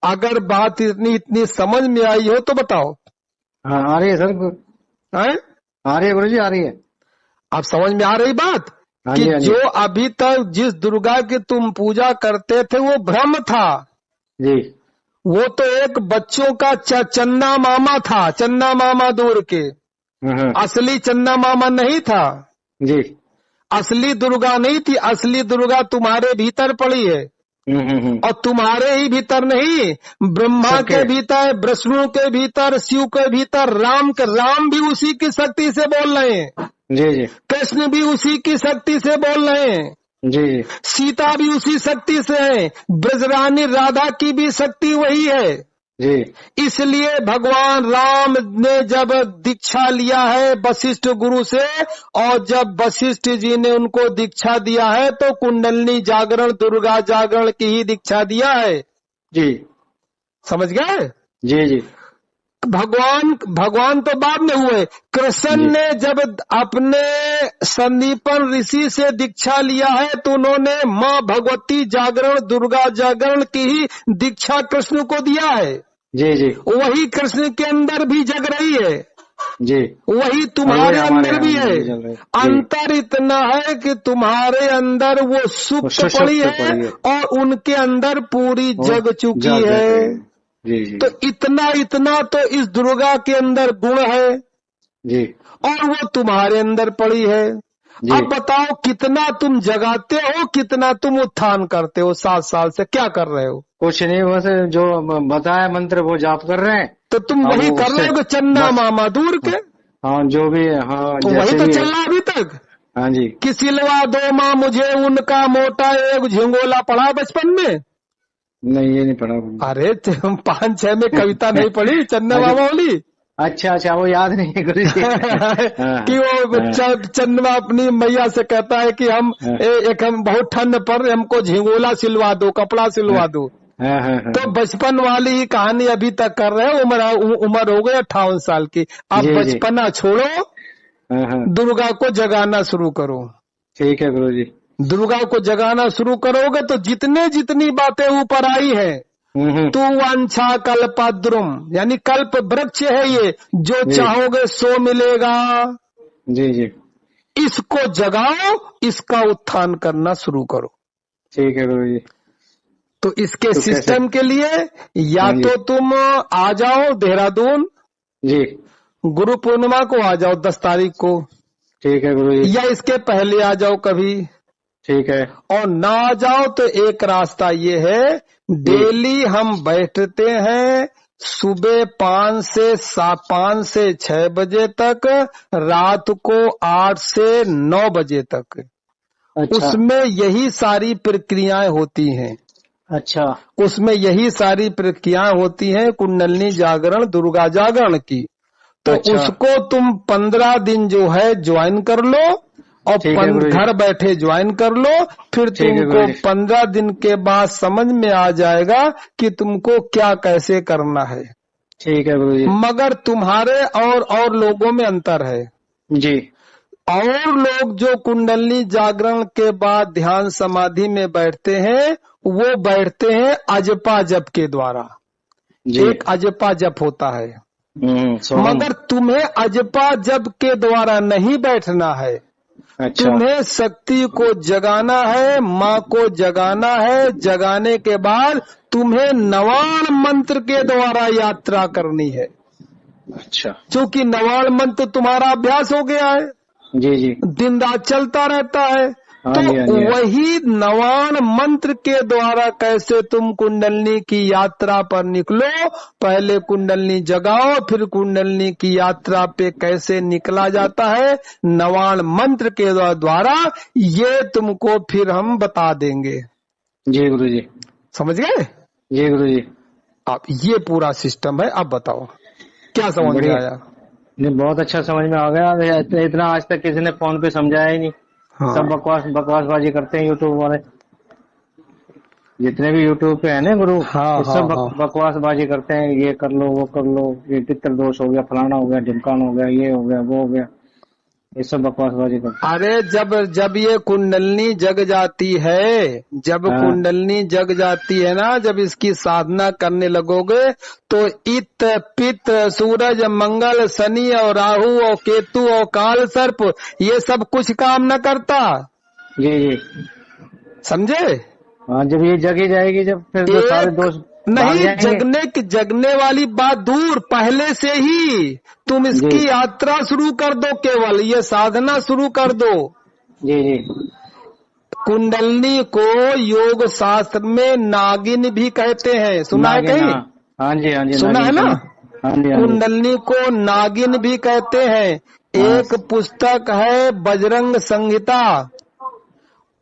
अगर बात इतनी समझ में आई हो तो बताओ। हाँ आ रही है सर। है? आ रही है गुरु जी, आ रही है। आप समझ में आ रही बात? हाँ कि जी, हाँ जी। जो अभी तक जिस दुर्गा की तुम पूजा करते थे वो भ्रम था। जी। वो तो एक बच्चों का चन्ना मामा था, चन्ना मामा दूर के। असली चन्ना मामा नहीं था। जी। असली दुर्गा नहीं थी। असली दुर्गा तुम्हारे भीतर पड़ी है। और तुम्हारे ही भीतर नहीं, ब्रह्मा के भीतर, विष्णु के भीतर, शिव के भीतर, राम भी उसी की शक्ति से बोल रहे हैं। जी जी। कृष्ण भी उसी की शक्ति से बोल रहे हैं। जी। सीता भी उसी शक्ति से है। ब्रजरानी राधा की भी शक्ति वही है। जी। इसलिए भगवान राम ने जब दीक्षा लिया है वशिष्ठ गुरु से, और जब वशिष्ठ जी ने उनको दीक्षा दिया है तो कुंडलिनी जागरण, दुर्गा जागरण की ही दीक्षा दिया है। जी। समझ गए? जी जी भगवान तो बाद में हुए। कृष्ण जी ने जब अपने संदीपन ऋषि से दीक्षा लिया है तो उन्होंने माँ भगवती जागरण, दुर्गा जागरण की ही दीक्षा कृष्ण को दिया है। जी जी वही कृष्ण के अंदर भी जग रही है, जी। वही और वही तुम्हारे हमारे अंदर भी अंदर है। भी चल रहे जी। अंतर इतना है कि तुम्हारे अंदर वो वो सुप्त पड़ी सुषुप्त है पड़ी है और उनके अंदर पूरी और जग चुकी जाग है। रही है। जी जी तो इतना तो इस दुर्गा के अंदर गुण है जी और वो तुम्हारे अंदर पड़ी है। जी। अब बताओ कितना तुम जगाते हो, कितना तुम उत्थान करते हो? 7 साल से क्या कर रहे हो? कुछ नहीं, बस जो बताया मंत्र वो जाप कर रहे हैं। तो तुम अब वही वो कर उससे रहे हो कि चन्ना बस मामा दूर के? हाँ जो भी है, हाँ तो वही जैसे तो भी चल है। रहा अभी तक हाँ जी। कि सिलवा दो माँ मुझे उनका मोटा एक झिंगोला पढ़ा बचपन में। नहीं ये नहीं पढ़ा। अरे तुम 5-6 में कविता नहीं पढ़ी चन्ना अच्छा मामा वाली? अच्छा अच्छा, वो याद नहीं है गुरु जी। कि वो हाँ चंद्रमा अपनी मैया से कहता है कि हम हाँ एक हम बहुत ठंड पर हमको झिंगोला सिलवा दो, कपड़ा सिलवा दो। हाँ हाँ हाँ। तो बचपन वाली ही कहानी अभी तक कर रहे हो। उम्र हो गई 58 साल की। अब जी जी बचपना छोड़ो, हाँ हाँ। दुर्गा को जगाना शुरू करो। ठीक है गुरु जी। दुर्गा को जगाना शुरू करोगे तो जितनी बातें ऊपर आई है, तू वांछा कल्पद्रुम यानी कल्प वृक्ष है ये, जो जी चाहोगे सो मिलेगा। जी जी। इसको जगाओ, इसका उत्थान करना शुरू करो। ठीक है गुरु जी। तो इसके तो कैसे? सिस्टम के लिए या हाँ जी तो तुम आ जाओ देहरादून, जी। गुरु पूर्णिमा को आ जाओ 10 तारीख को, ठीक है गुरु जी। या इसके पहले आ जाओ कभी। ठीक है और ना आ जाओ तो एक रास्ता ये है, जी। डेली हम बैठते हैं सुबह 5 से 6 बजे तक, रात को 8 से 9 बजे तक। अच्छा उसमें यही सारी प्रक्रियाएं होती हैं। अच्छा उसमें यही सारी प्रक्रियाएं होती हैं कुंडलिनी जागरण, दुर्गा जागरण की। तो अच्छा। उसको तुम 15 दिन जो है ज्वाइन कर लो और ठीक है गुरु जी। घर बैठे ज्वाइन कर लो। फिर ठीक है तुमको गुरु जी। 15 दिन के बाद समझ में आ जाएगा कि तुमको क्या कैसे करना है। ठीक है गुरु जी। मगर तुम्हारे और लोगों में अंतर है। जी और लोग जो कुंडलिनी जागरण के बाद ध्यान समाधि में बैठते हैं, वो बैठते हैं अजपा जप के द्वारा। जी। एक अजपा जप होता है। सोहम। मगर तुम्हें अजपा जप के द्वारा नहीं बैठना है। अच्छा तुम्हें शक्ति को जगाना है, माँ को जगाना है। जगाने के बाद तुम्हें नवाण मंत्र के द्वारा यात्रा करनी है। अच्छा। क्योंकि नवाण मंत्र तुम्हारा अभ्यास हो गया है, जी जी। दिन रात चलता रहता है। हाँ तो जी हाँ जी। वही नवाण मंत्र के द्वारा कैसे तुम कुंडलिनी की यात्रा पर निकलो। पहले कुंडलिनी जगाओ, फिर कुंडलिनी की यात्रा पे कैसे निकला जाता है नवाण मंत्र के द्वारा, ये तुमको फिर हम बता देंगे। जी गुरु जी। समझ गए? जी गुरु जी। अब ये पूरा सिस्टम है। अब बताओ क्या समझ में बढ़िया। आया? नहीं बहुत अच्छा समझ में आ गया। इतना आज तक किसी ने फोन पे समझाया ही नहीं। हाँ सब बकवासबाजी करते हैं यूट्यूब वाले, जितने भी यूट्यूब पे है ना गुरु, हाँ ये हाँ सब हाँ। बकवासबाजी करते हैं। ये कर लो वो कर लो, ये पितृ दोष हो गया, फलाना हो गया, ढिमकान हो गया, ये हो गया वो हो गया, ये सब बकवासबाजी करते अरे जब ये कुंडलिनी जग जाती है, जब हैं। हाँ कुंडलिनी जग जाती है ना, जब इसकी साधना करने लगोगे तो इत पित सूरज मंगल शनि और राहु और केतु और काल सर्प ये सब कुछ काम न करता। जी जी। समझे? हाँ जब ये जगी जाएगी, जब फिर तो सारे एक दोष भाग नहीं, जाएंगे। जगने वाली बात दूर, पहले से ही तुम जी इसकी यात्रा शुरू कर दो, केवल ये साधना शुरू कर दो। जी जी। कुंडलिनी को योग शास्त्र में नागिन भी कहते हैं, सुना है नागिन, कहीं? हाँ हाँ जी हाँ जी। सुना है नागिन ना? सुना। हाँ जी हाँ जी। कुंडलिनी को नागिन भी कहते हैं। हाँ एक पुस्तक है बजरंग संहिता,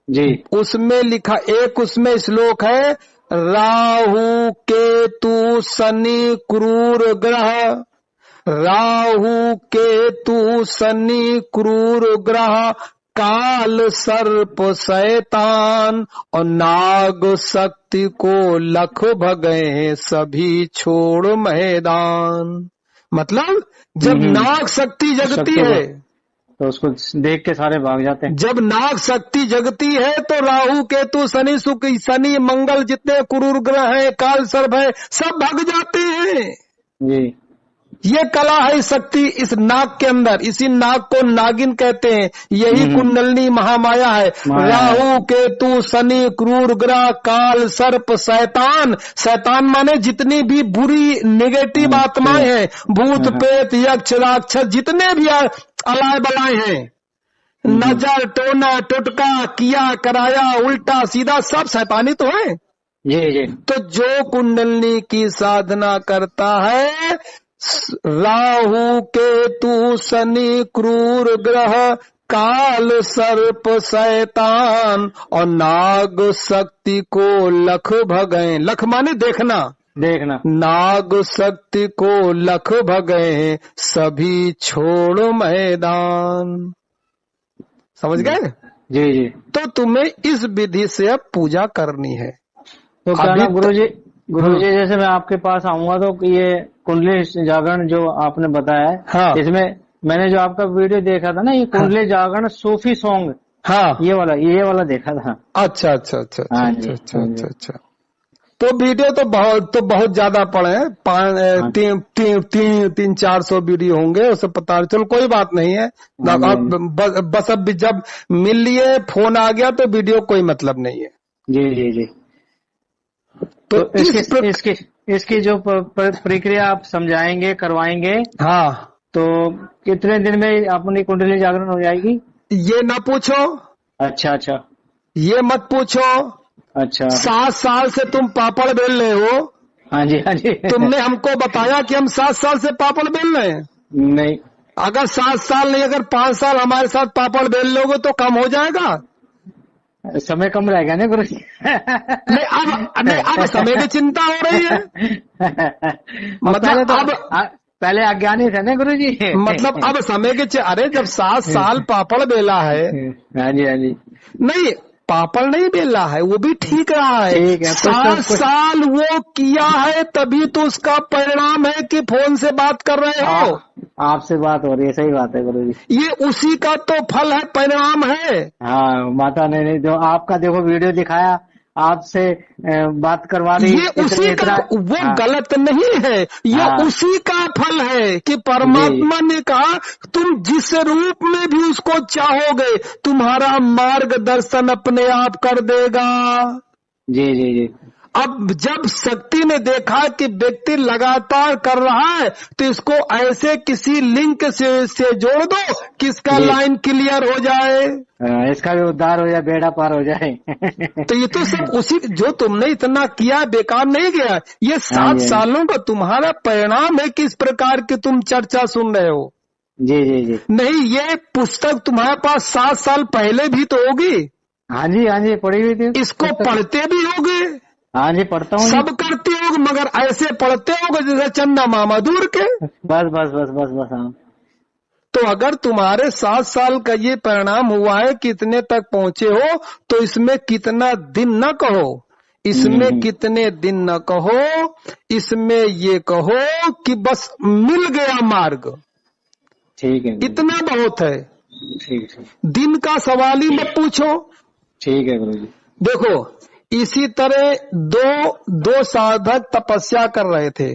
जी उसमें लिखा, एक उसमें श्लोक है, राहु केतु शनि क्रूर ग्रह, राहु केतु शनि क्रूर ग्रह काल सर्प शैतान और नाग शक्ति को लख भगे सभी छोड़ मैदान। मतलब जब नाग शक्ति जगती शक्ति है, तो उसको देख के सारे भाग जाते हैं। जब नाग शक्ति जगती है तो राहु केतु शनि शुक्र शनि मंगल जितने क्रूर ग्रह हैं, काल सर्प है, सब भाग जाते हैं। जी, ये कला है शक्ति इस नाग के अंदर। इसी नाग को नागिन कहते हैं। यही कुंडलनी महामाया है। राहु केतु शनि क्रूर ग्रह काल सर्प शैतान। शैतान माने जितनी भी बुरी नेगेटिव आत्माएं हैं, भूत प्रेत यक्ष राक्षस जितने भी अलाय बलाए हैं, नजर टोना टुटका किया कराया उल्टा सीधा सब शैतानी तो है। जी। तो जो कुंडलनी की साधना करता है, राहु केतु शनि क्रूर ग्रह काल सर्प शैतान और नाग शक्ति को लख भगे। लख माने देखना, नाग शक्ति को लख भगे सभी छोड़ मैदान। समझ गए? जी। तो तुम्हें इस विधि से अब पूजा करनी है। तो क्या ना गुरुजी जैसे मैं आपके पास आऊंगा तो ये कुंडली जागरण जो आपने बताया है, हाँ। इसमें मैंने जो आपका वीडियो देखा था ना, ये कुंडली जागरण सूफी सॉन्ग, हाँ, ये वाला देखा था। अच्छा। तो वीडियो तो बहुत ज्यादा पड़े हैं। 300-400 वीडियो होंगे, उससे पता चलो कोई बात नहीं है। बस अब जब मिल लिए फोन आ गया तो वीडियो कोई मतलब नहीं है। जी। तो इसकी जो प्रक्रिया आप समझाएंगे करवाएंगे, हाँ, तो कितने दिन में अपनी कुंडली जागरण हो जाएगी? ये ना पूछो। अच्छा, ये मत पूछो। अच्छा, 7 साल से तुम पापड़ बेल रहे हो। हाँ जी। तुमने हमको बताया कि हम 7 साल से पापड़ बेल रहे हैं? नहीं। अगर 7 साल नहीं, अगर 5 साल हमारे साथ पापड़ बेल लोगे तो कम हो जाएगा। समय कम रहेगा ना गुरु जी? नहीं, अब समय की चिंता हो रही है। मतलब अब पहले अज्ञानी थे ना गुरु जी। मतलब अब समय के अरे जब 7 साल पापड़ बेला है। हाँ जी। नहीं, पापड़ नहीं बेला है, वो भी ठीक रहा है। 7 साल वो किया है तभी तो उसका परिणाम है कि फोन से बात कर रहे हो। आपसे बात हो रही है, सही बात है गुरु जी। ये उसी का तो फल है, परिणाम है। हाँ, माता ने जो आपका देखो वीडियो दिखाया, आपसे बात करवा रही, ये उसी का, वो हाँ। गलत नहीं है, ये हाँ। उसी का फल है कि परमात्मा ने कहा तुम जिस रूप में भी उसको चाहोगे तुम्हारा मार्गदर्शन अपने आप कर देगा। जी। अब जब शक्ति ने देखा कि व्यक्ति लगातार कर रहा है तो इसको ऐसे किसी लिंक से जोड़ दो कि इसका लाइन क्लियर हो जाए, इसका भी उद्धार हो जाए, बेड़ा पार हो जाए। तो ये तो सब उसी जो तुमने इतना किया बेकार नहीं गया। ये 7 सालों का तुम्हारा परिणाम है कि इस प्रकार की तुम चर्चा सुन रहे हो। जी। नहीं, ये पुस्तक तुम्हारे पास 7 साल पहले भी तो होगी। हाँ जी, पढ़ी हुई थी। इसको पढ़ते भी होगे। हाँ जी, पढ़ता हूँ। सब करते हो मगर ऐसे पढ़ते होगे जैसे चंदा मामा दूर के। बस। हाँ। तो अगर तुम्हारे 7 साल का ये परिणाम हुआ है कितने तक पहुँचे हो, तो इसमें कितना दिन न कहो, इसमें कितने दिन न कहो, इसमें ये कहो कि बस मिल गया मार्ग। ठीक है, इतना बहुत है। ठीक। दिन का सवाल ही मत पूछो। ठीक है गुरु जी। देखो, इसी तरह दो साधक तपस्या कर रहे थे।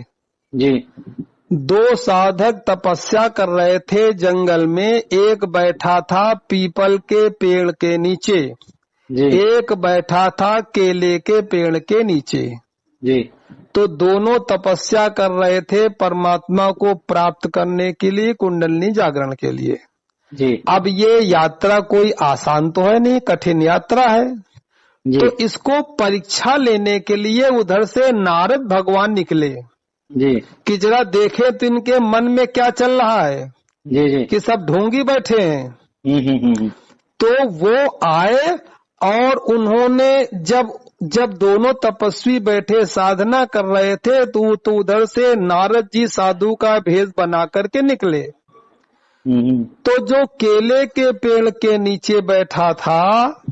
जी। 2 साधक तपस्या कर रहे थे जंगल में। एक बैठा था पीपल के पेड़ के नीचे, जी। एक बैठा था केले के पेड़ के नीचे। जी। तो दोनों तपस्या कर रहे थे परमात्मा को प्राप्त करने के लिए, कुंडलिनी जागरण के लिए। जी। अब ये यात्रा कोई आसान तो है नहीं, कठिन यात्रा है। तो इसको परीक्षा लेने के लिए उधर से नारद भगवान निकले। जी। कि जरा देखे तो इनके मन में क्या चल रहा है। जी। कि सब ढोंगी बैठे हैं। तो वो आए और उन्होंने जब दोनों तपस्वी बैठे साधना कर रहे थे तो उधर से नारद जी साधु का भेष बना करके निकले। तो जो केले के पेड़ के नीचे बैठा था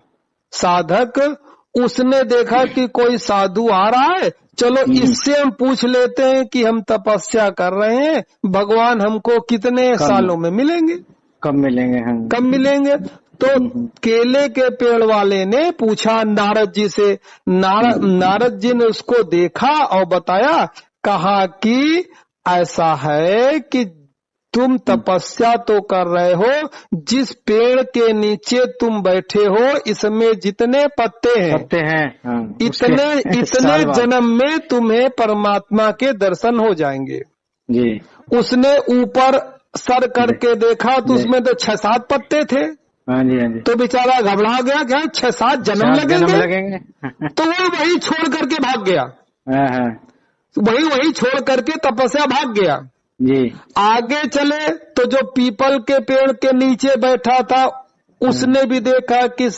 साधक, उसने देखा कि कोई साधु आ रहा है, चलो इससे हम पूछ लेते हैं कि हम तपस्या कर रहे हैं, भगवान हमको कितने सालों में मिलेंगे, कब मिलेंगे, कब मिलेंगे। तो केले के पेड़ वाले ने पूछा नारद जी से, नारद जी ने उसको देखा और बताया, कहा कि ऐसा है कि तुम तपस्या तो कर रहे हो, जिस पेड़ के नीचे तुम बैठे हो इसमें जितने पत्ते हैं इतने जन्म में तुम्हें परमात्मा के दर्शन हो जाएंगे जी। उसने ऊपर सर करके देखा तो उसमें तो 6-7 पत्ते थे। हाँ जी, हाँ जी। तो बेचारा घबरा गया, क्या 6-7 जन्म लगेंगे? तो वो वही छोड़ करके भाग गया, वही छोड़ करके तपस्या भाग गया जी। आगे चले तो जो पीपल के पेड़ के नीचे बैठा था उसने भी देखा कि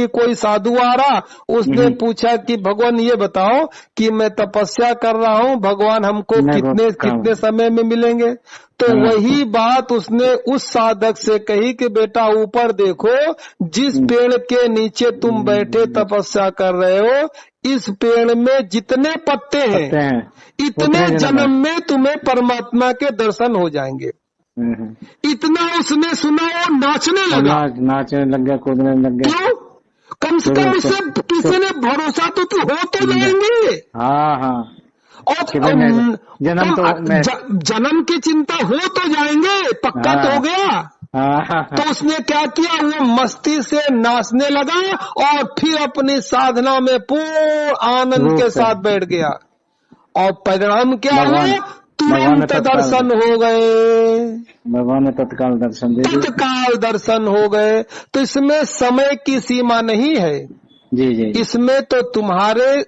कोई साधु आ रहा। उसने पूछा कि भगवान ये बताओ कि मैं तपस्या कर रहा हूँ, भगवान हमको कितने समय में मिलेंगे। तो वही बात उसने उस साधक से कही कि बेटा ऊपर देखो, जिस पेड़ के नीचे तुम बैठे तपस्या कर रहे हो इस पेड़ में जितने पत्ते हैं इतने जन्म में तुम्हें परमात्मा के दर्शन हो जाएंगे। इतना उसने सुना और नाचने लगा, कूदने लग गया। क्यों? कम से कम उसे किसी ने भरोसा तो कि हो तो जाएंगे। हाँ। और जन्म की चिंता हो तो जाएंगे, पक्का तो हो गया। तो उसने क्या किया, वो मस्ती से नाचने लगा और फिर अपनी साधना में पूर्ण आनंद के साथ बैठ गया। और परिणाम क्या हुआ, तुरंत दर्शन हो गए, भगवान ने तत्काल दर्शन दे दिए, तत्काल दर्शन हो गए। तो इसमें समय की सीमा नहीं है जी। इसमें तो तुम्हारे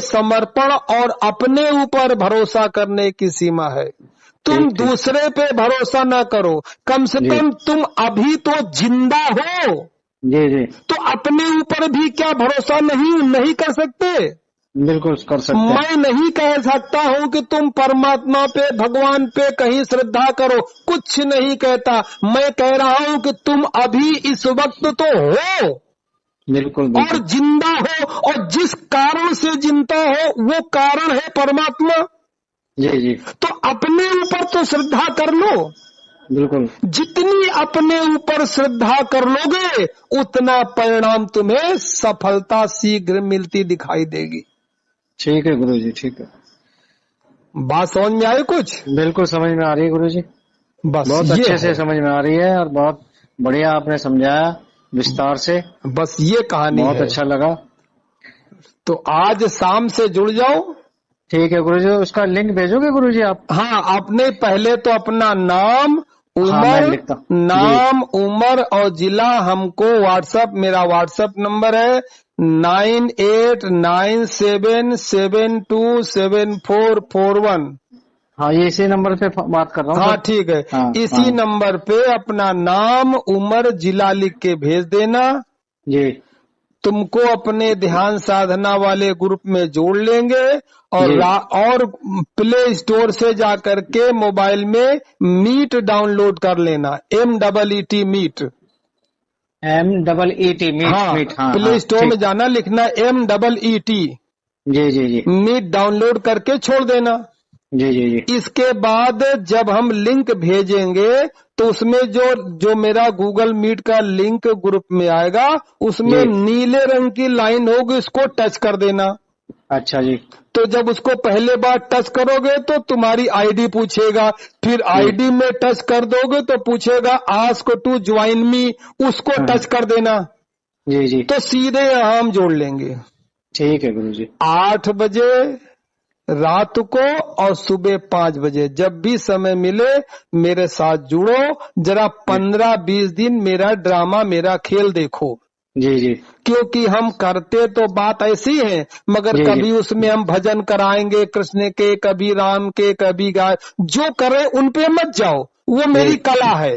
समर्पण और अपने ऊपर भरोसा करने की सीमा है। तुम दूसरे पे भरोसा ना करो, कम से कम तुम अभी तो जिंदा हो जी। तो अपने ऊपर भी क्या भरोसा नहीं कर सकते? बिल्कुल कर सकते। मैं नहीं कह सकता हूँ कि तुम परमात्मा पे भगवान पे कहीं श्रद्धा करो, कुछ नहीं कहता। मैं कह रहा हूँ कि तुम अभी इस वक्त तो हो, बिल्कुल। और जिंदा हो, और जिस कारण से जिंदा हो वो कारण है परमात्मा जी। तो अपने ऊपर तो श्रद्धा कर लो, बिल्कुल। जितनी अपने ऊपर श्रद्धा कर लोगे उतना परिणाम तुम्हें सफलता शीघ्र मिलती दिखाई देगी। ठीक है गुरुजी, ठीक है। बात समझ में आई कुछ? बिल्कुल समझ में आ रही है गुरुजी, बस बहुत अच्छे से समझ में आ रही है और बहुत बढ़िया आपने समझाया विस्तार से। बस ये कहानी बहुत अच्छा लगा। तो आज शाम से जुड़ जाओ। ठीक है गुरुजी, उसका लिंक भेजोगे गुरुजी आप? हाँ, आपने पहले तो अपना नाम, उम्र और जिला हमको मेरा व्हाट्सएप नंबर है 9897727441। हाँ, ये इसी नंबर पे बात कर रहा हूँ। हाँ ठीक है। इसी नंबर पे अपना नाम, उम्र, जिला लिख के भेज देना जी। तुमको अपने ध्यान साधना वाले ग्रुप में जोड़ लेंगे और प्ले स्टोर से जाकर के मोबाइल में मीट डाउनलोड कर लेना, MEET मीट। हाँ, प्ले स्टोर में जाना, लिखना MEET जी। मीट डाउनलोड करके छोड़ देना जी। इसके बाद जब हम लिंक भेजेंगे तो उसमें जो मेरा गूगल मीट का लिंक ग्रुप में आएगा उसमें नीले रंग की लाइन होगी, उसको टच कर देना। अच्छा जी। तो जब उसको पहले बार टच करोगे तो तुम्हारी आईडी पूछेगा, फिर आईडी में टच कर दोगे तो पूछेगा आस्क टू ज्वाइन मी, उसको टच कर देना जी। तो सीधे हम जोड़ लेंगे। ठीक है गुरुजी। 8 बजे रात को और सुबह 5 बजे जब भी समय मिले मेरे साथ जुड़ो, जरा 15-20 दिन मेरा ड्रामा, मेरा खेल देखो जी। क्योंकि हम करते तो बात ऐसी है मगर कभी उसमें हम भजन कराएंगे कृष्ण के, कभी राम के, कभी गाय, जो करे उन पे मत जाओ। वो मेरी कला है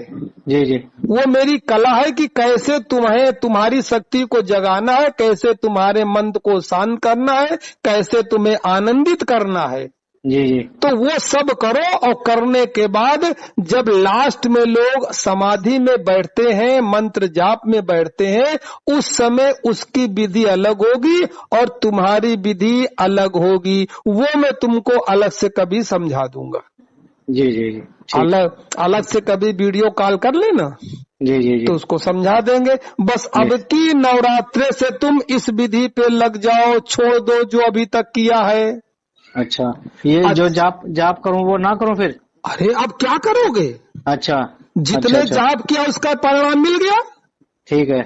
जी। वो मेरी कला है कि कैसे तुम्हारी शक्ति को जगाना है, कैसे तुम्हारे मन को शांत करना है, कैसे तुम्हें आनंदित करना है जी जी तो वो सब करो, और करने के बाद जब लास्ट में लोग समाधि में बैठते हैं, मंत्र जाप में बैठते हैं, उस समय उसकी विधि अलग होगी और तुम्हारी विधि अलग होगी। वो मैं तुमको अलग से कभी समझा दूंगा। जी जी जी ठीक। अलग अलग से कभी वीडियो कॉल कर लेना, जी जी जी तो उसको समझा देंगे। बस जी। अब की नवरात्रे से तुम इस विधि पे लग जाओ, छोड़ दो जो अभी तक किया है। अच्छा, ये जो जाप जाप करूं वो ना करूं फिर? अरे अब क्या करोगे? अच्छा अच्छा जितने अच्छा जाप किया उसका परिणाम मिल गया। ठीक है।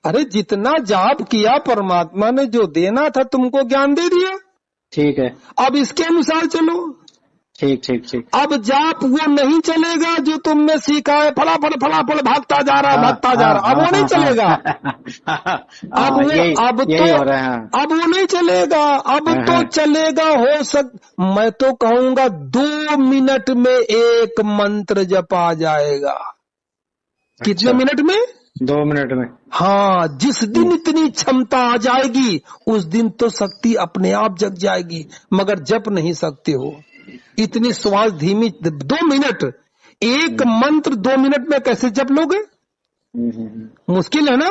अरे जितना जाप किया परमात्मा ने जो देना था तुमको ज्ञान दे दिया, ठीक है। अब इसके अनुसार चलो। ठीक ठीक ठीक। अब जाप वो नहीं चलेगा जो तुमने सीखा है, फटाफट फटाफट भागता जा रहा हाँ भागता जा हाँ रहा, अब हाँ वो नहीं हाँ चलेगा। अब हाँ, वो यही अब यही तो हो रहा है। हाँ अब वो नहीं चलेगा। अब हाँ तो हाँ। चलेगा, मैं तो कहूंगा 2 मिनट में एक मंत्र जपा जाएगा। कितने अच्छा, मिनट में? 2 मिनट में। हाँ, जिस दिन इतनी क्षमता आ जाएगी उस दिन तो शक्ति अपने आप जग जाएगी, मगर जप नहीं सकते हो। इतनी श्वास धीमी, 2 मिनट एक मंत्र 2 मिनट में कैसे जप लोगे? मुश्किल है ना।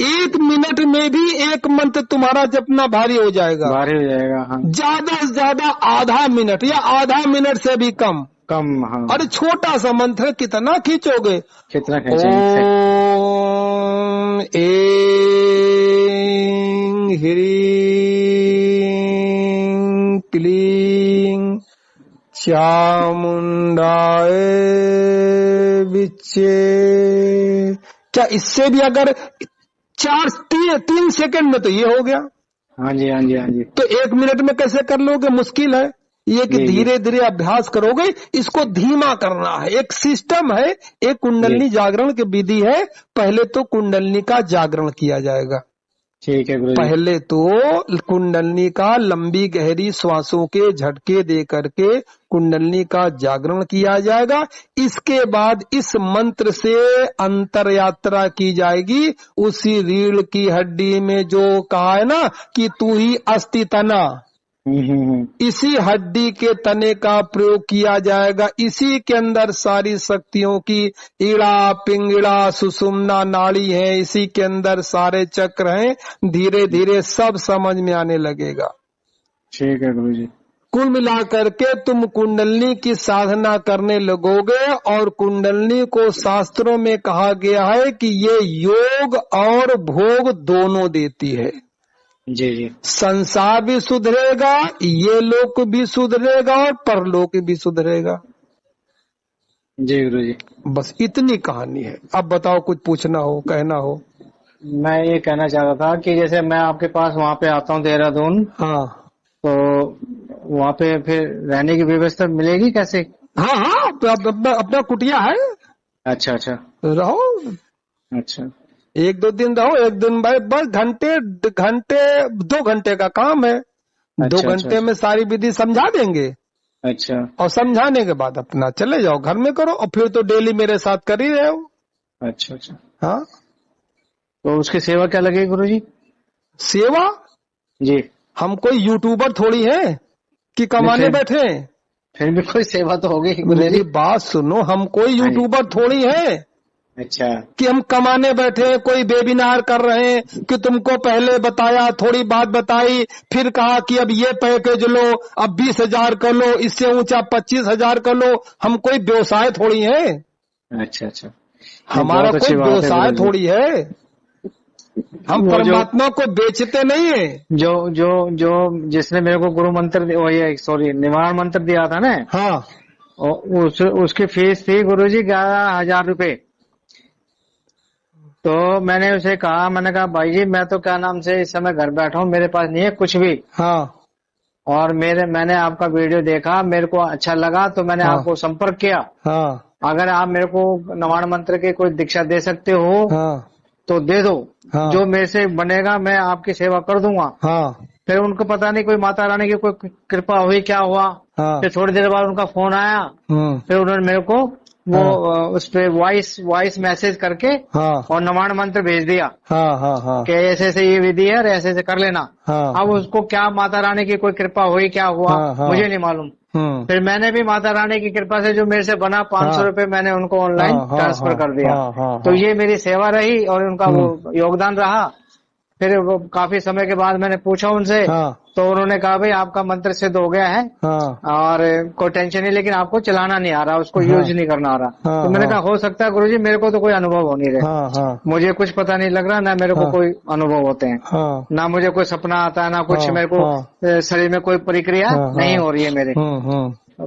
1 मिनट में भी एक मंत्र तुम्हारा जपना भारी हो जाएगा। भारी हो जाएगा। हाँ ज्यादा से ज्यादा आधा मिनट या आधा मिनट से भी कम। कम। हाँ अरे छोटा सा मंत्र है, कितना खींचोगे? कितना खींचेंगे इससे? ओम ऐं ह्रीं क्लीं चामुंडाय विच्चे। क्या इससे भी अगर 3 सेकंड में तो ये हो गया, हाँ जी हाँ जी हाँ जी तो 1 मिनट में कैसे कर लोगे? मुश्किल है। ये कि जी जी धीरे धीरे अभ्यास करोगे, इसको धीमा करना है। एक सिस्टम है, एक कुंडलनी जी। जागरण की विधि है। पहले तो कुंडलनी का जागरण किया जाएगा। ठीक है गुरु जी। पहले तो कुंडलनी का लंबी गहरी श्वासों के झटके दे करके कुंडलनी का जागरण किया जाएगा। इसके बाद इस मंत्र से अंतर यात्रा की जाएगी उसी रीढ़ की हड्डी में, जो कहा है ना कि तू ही अस्थि तना, इसी हड्डी के तने का प्रयोग किया जाएगा। इसी के अंदर सारी शक्तियों की ईड़ा पिंगला सुषुम्ना नाड़ी है, इसी के अंदर सारे चक्र हैं। धीरे धीरे सब समझ में आने लगेगा। ठीक है गुरु जी। कुल मिलाकर के तुम कुंडलनी की साधना करने लगोगे, और कुंडलनी को शास्त्रों में कहा गया है कि ये योग और भोग दोनों देती है। जी जी संसार भी सुधरेगा, ये लोक भी सुधरेगा और परलोक भी सुधरेगा। जी गुरु जी। बस इतनी कहानी है। अब बताओ, कुछ पूछना हो, कहना हो। मैं ये कहना चाह रहा था कि जैसे मैं आपके पास वहाँ पे आता हूँ देहरादून, हाँ तो वहाँ पे फिर रहने की व्यवस्था मिलेगी कैसे? हाँ हाँ, तो अपना कुटिया है, अच्छा अच्छा रहो। अच्छा 1-2 दिन रहो, 1 दिन बस घंटे घंटे 2 घंटे का काम है। दो अच्छा अच्छा घंटे में सारी विधि समझा देंगे, अच्छा और समझाने के बाद अपना चले जाओ घर में करो, और फिर तो डेली मेरे साथ कर ही रहे हो। अच्छा अच्छा। हाँ, तो उसकी सेवा क्या लगेगी गुरु जी? सेवा? जी। हम कोई यूट्यूबर थोड़ी है कि कमाने फिर बैठे हैं। फिर भी कोई सेवा तो होगी गुरु मेरी जी। बात सुनो, हम कोई हाँ जी। यूट्यूबर थोड़ी है अच्छा कि हम कमाने बैठे हैं, कोई वेबिनार कर रहे हैं कि तुमको पहले बताया, थोड़ी बात बताई, फिर कहा कि अब ये पैकेज लो, अब 20,000 कर लो, इससे ऊंचा 25,000 कर लो। हम कोई व्यवसाय थोड़ी है, अच्छा अच्छा। हमारा बहुत कोई अच्छी बात है व्यवसाय गुरु जी। थोड़ी है। हम वो जो परमात्मा को बेचते नहीं है। जो जो जो जिसने मेरे को गुरु मंत्र वो ये सॉरी निवारण मंत्र दिया था ना, हाँ और उसकी फीस थी गुरु जी 11,000 रुपए। तो मैंने उसे कहा, मैंने कहा भाई जी मैं तो क्या नाम से इस समय घर बैठा हूँ, मेरे पास नहीं है कुछ भी, हाँ और मैंने आपका वीडियो देखा, मेरे को अच्छा लगा, तो मैंने हाँ आपको संपर्क किया। हाँ अगर आप मेरे को नवाण मंत्र की कोई दीक्षा दे सकते हो हाँ तो दे दो, हाँ जो मेरे से बनेगा मैं आपकी सेवा कर दूंगा। हाँ फिर उनको पता नहीं कोई माता रानी की कोई कृपा हुई, क्या हुआ, हाँ फिर थोड़ी देर बाद उनका फोन आया, फिर उन्होंने मेरे को वो उस पे वॉइस मैसेज करके हाँ और नवाण मंत्र भेज दिया हाँ हाँ हाँ कि ऐसे ऐसे ये विधि है और ऐसे ऐसे कर लेना। हाँ अब उसको क्या माता रानी की कोई कृपा हुई, क्या हुआ हाँ हाँ मुझे नहीं मालूम। फिर मैंने भी माता रानी की कृपा से जो मेरे से बना 500 रुपए मैंने उनको ऑनलाइन हाँ हाँ ट्रांसफर कर दिया। हाँ हाँ तो हाँ ये मेरी सेवा रही और उनका वो योगदान रहा। फिर वो काफी समय के बाद मैंने पूछा उनसे, हाँ तो उन्होंने कहा भाई आपका मंत्र सिद्ध हो गया है हाँ और कोई टेंशन नहीं, लेकिन आपको चलाना नहीं आ रहा, उसको हाँ यूज नहीं करना आ रहा। हाँ तो मैंने हाँ कहा हो सकता है गुरुजी मेरे को तो कोई अनुभव हो नहीं रहे, हाँ हाँ मुझे कुछ पता नहीं लग रहा, ना मेरे को हाँ कोई अनुभव होते हैं, हाँ ना मुझे कोई सपना आता है, ना कुछ हाँ मेरे को हाँ शरीर में कोई प्रक्रिया हाँ नहीं हो रही है मेरे।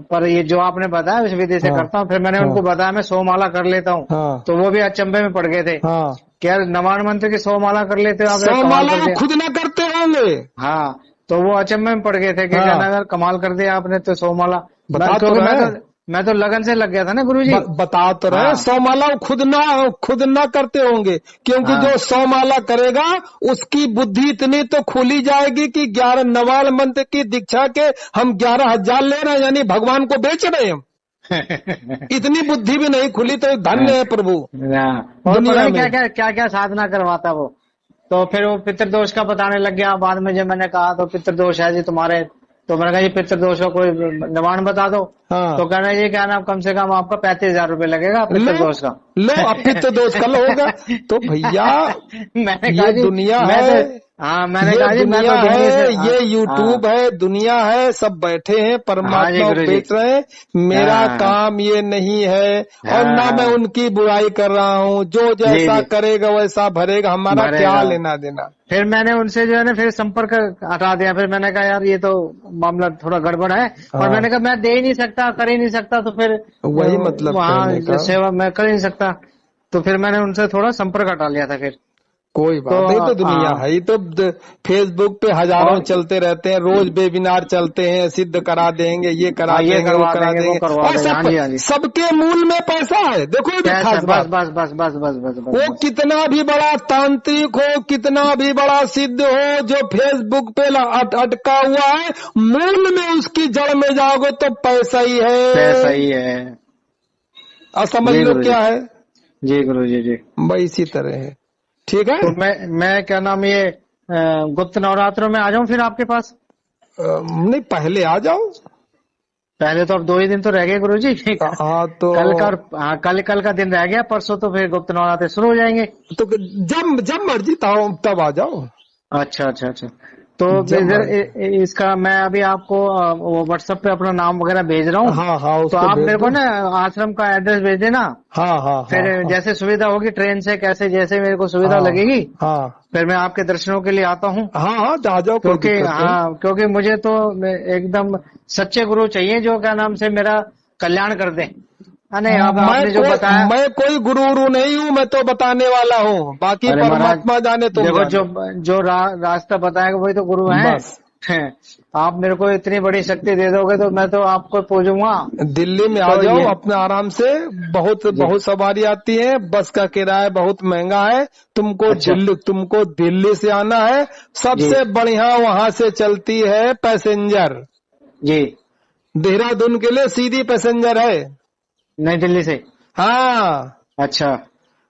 पर ये जो आपने बताया उस विधि से हाँ करता हूँ। फिर मैंने उनको बताया मैं 100 माला कर लेता हूँ, हाँ तो वो भी अचंभे में पड़ गए थे हाँ कि यार नवाण मंत्र की 100 माला कर लेते हो आप, 100 कमाल माला कर दिया। खुद ना करते होंगे। हाँ, तो वो अचंभे में पड़ गए थे कि हाँ। कहना यार कमाल कर दिया आपने तो 100 माला। बता तो क्योंकि रहे। मैं तो लगन से लग गया था ना गुरुजी। बता तो रहे। हाँ 100 माला खुद ना करते होंगे, क्योंकि हाँ जो 100 माला करेगा उसकी बुद्धि इतनी तो खुली जाएगी कि 11 नवाल मंत्र की दीक्षा के हम 11,000 ले रहे हैं, यानी भगवान को बेच रहे हैं। इतनी बुद्धि भी नहीं खुली, तो धन्य है प्रभु और दुनिया पता नहीं में। क्या क्या साधना करवाता वो। तो फिर वो पितृदोष का बताने लग गया। बाद में जब मैंने कहा तो पितृदोष है जी तुम्हारे, तो मैंने कहा जी पितृदोष का कोई निवारण बता दो। हाँ। तो कहना जी क्या नाम कम से कम आपका 35,000 रुपये लगेगा पितृदोष का। लो अब पितृदोष कल होगा। तो भैया मैंने कहा ये जी दुनिया मैं है, तो हाँ मैंने ये कहा जी मैं दुनिया तो दिल्ली से है, ये यूट्यूब है, दुनिया है, सब बैठे हैं हाँ जी परमात्मा को गुरु जी। बेच रहे हैं। मेरा हाँ काम ये नहीं है, और ना हाँ मैं उनकी बुराई कर रहा हूँ। जो जी जैसा जी करेगा वैसा भरेगा, हमारा क्या भरेगा। लेना देना। फिर मैंने उनसे जो है ना फिर संपर्क हटा दिया। फिर मैंने कहा यार ये तो मामला थोड़ा गड़बड़ है, और हाँ। मैंने कहा मैं दे ही नहीं सकता, कर ही नहीं सकता, तो फिर वही मतलब कहने वहाँ का। सेवा मैं कर ही नहीं सकता। तो फिर मैंने उनसे थोड़ा संपर्क हटा लिया था फिर। कोई तो बात नहीं, तो दुनिया है। ये तो फेसबुक पे हजारों और चलते रहते हैं, रोज वेबिनार चलते हैं, सिद्ध करा देंगे, ये करा ये देंगे, वो करवा करा देंगे, वो देंगे, करवा और देंगे। हाँ जी हाँ जी सबके मूल में पैसा है। देखो ये कैसा खास बस बात, बस बस बस बस बस बस वो बस। कितना भी बड़ा तांत्रिक हो, कितना भी बड़ा सिद्ध हो, जो फेसबुक पे अटका हुआ है, मूल में उसकी जड़ में जाओगे तो पैसा ही पैसा है। ही है। और समझ जी लो गुरु जी, क्या है, जी गुरु जी जी। भाई इसी तरह है। ठीक है। तो मैं क्या नाम ये गुप्त नवरात्रों में आ जाऊं फिर आपके पास? नहीं पहले आ जाओ। पहले तो अब 2 ही दिन तो रह गए गुरुजी। हाँ तो कल का दिन रह गया, परसों तो फिर गुप्त नवरात्र शुरू हो जाएंगे। तो जब मर्जी तब आ जाओ। अच्छा अच्छा अच्छा। तो जब इधर मर्जी। इसका मैं अभी आपको वो व्हाट्सएप पे अपना नाम वगैरह भेज रहा हूँ। हाँ हाँ तो उसको आप भेज मेरे दो। को ना आश्रम का एड्रेस भेज देना। हाँ हाँ फिर हाँ जैसे सुविधा होगी ट्रेन से कैसे जैसे मेरे को सुविधा हाँ लगेगी, हाँ फिर मैं आपके दर्शनों के लिए आता हूँ। हाँ हाँ आ जाओ, कोई क्योंकि दिक्कत नहीं। हाँ क्योंकि मुझे तो एकदम सच्चे गुरु चाहिए जो क्या नाम से मेरा कल्याण कर दे। नहीं अब आपने जो बताया। मैं कोई गुरु नहीं हूँ, मैं तो बताने वाला हूँ, बाकी अरे महाराज परमात्मा जाने तुम देखो जाने। जो रास्ता बताएगा वही तो गुरु है। बस आप मेरे को इतनी बड़ी शक्ति दे दोगे तो मैं तो आपको पूजूंगा। दिल्ली में आ तो जाओ ये अपने आराम से। बहुत जी बहुत सवारी आती है, बस का किराया बहुत महंगा है। अच्छा तुमको दिल्ली से आना है, जी सबसे बढ़िया वहाँ से चलती है पैसेंजर। जी। देहरादून के लिए सीधी पैसेंजर है। नई दिल्ली से? हाँ अच्छा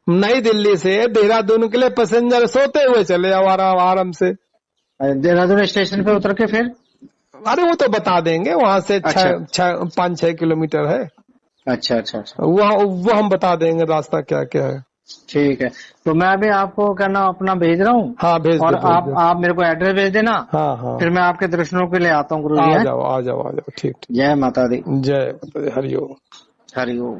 नई दिल्ली से देहरादून के लिए पैसेंजर, सोते हुए चले जाओ आराम से। देहरादून स्टेशन पे उतर के फिर? अरे वो तो बता देंगे, वहाँ से अच्छा 5-6 किलोमीटर है। अच्छा अच्छा अच्छा वो हम बता देंगे रास्ता क्या क्या है। ठीक है। तो मैं अभी आपको करना अपना भेज रहा हूँ। हाँ भेज और दो। आप मेरे को एड्रेस भेज देना। हाँ हाँ फिर मैं आपके दर्शनों के लिए आता हूँ गुरु जी। आ जाओ ठीक। जय माता दी। जय माता दी। हरिओम। हरि ओम।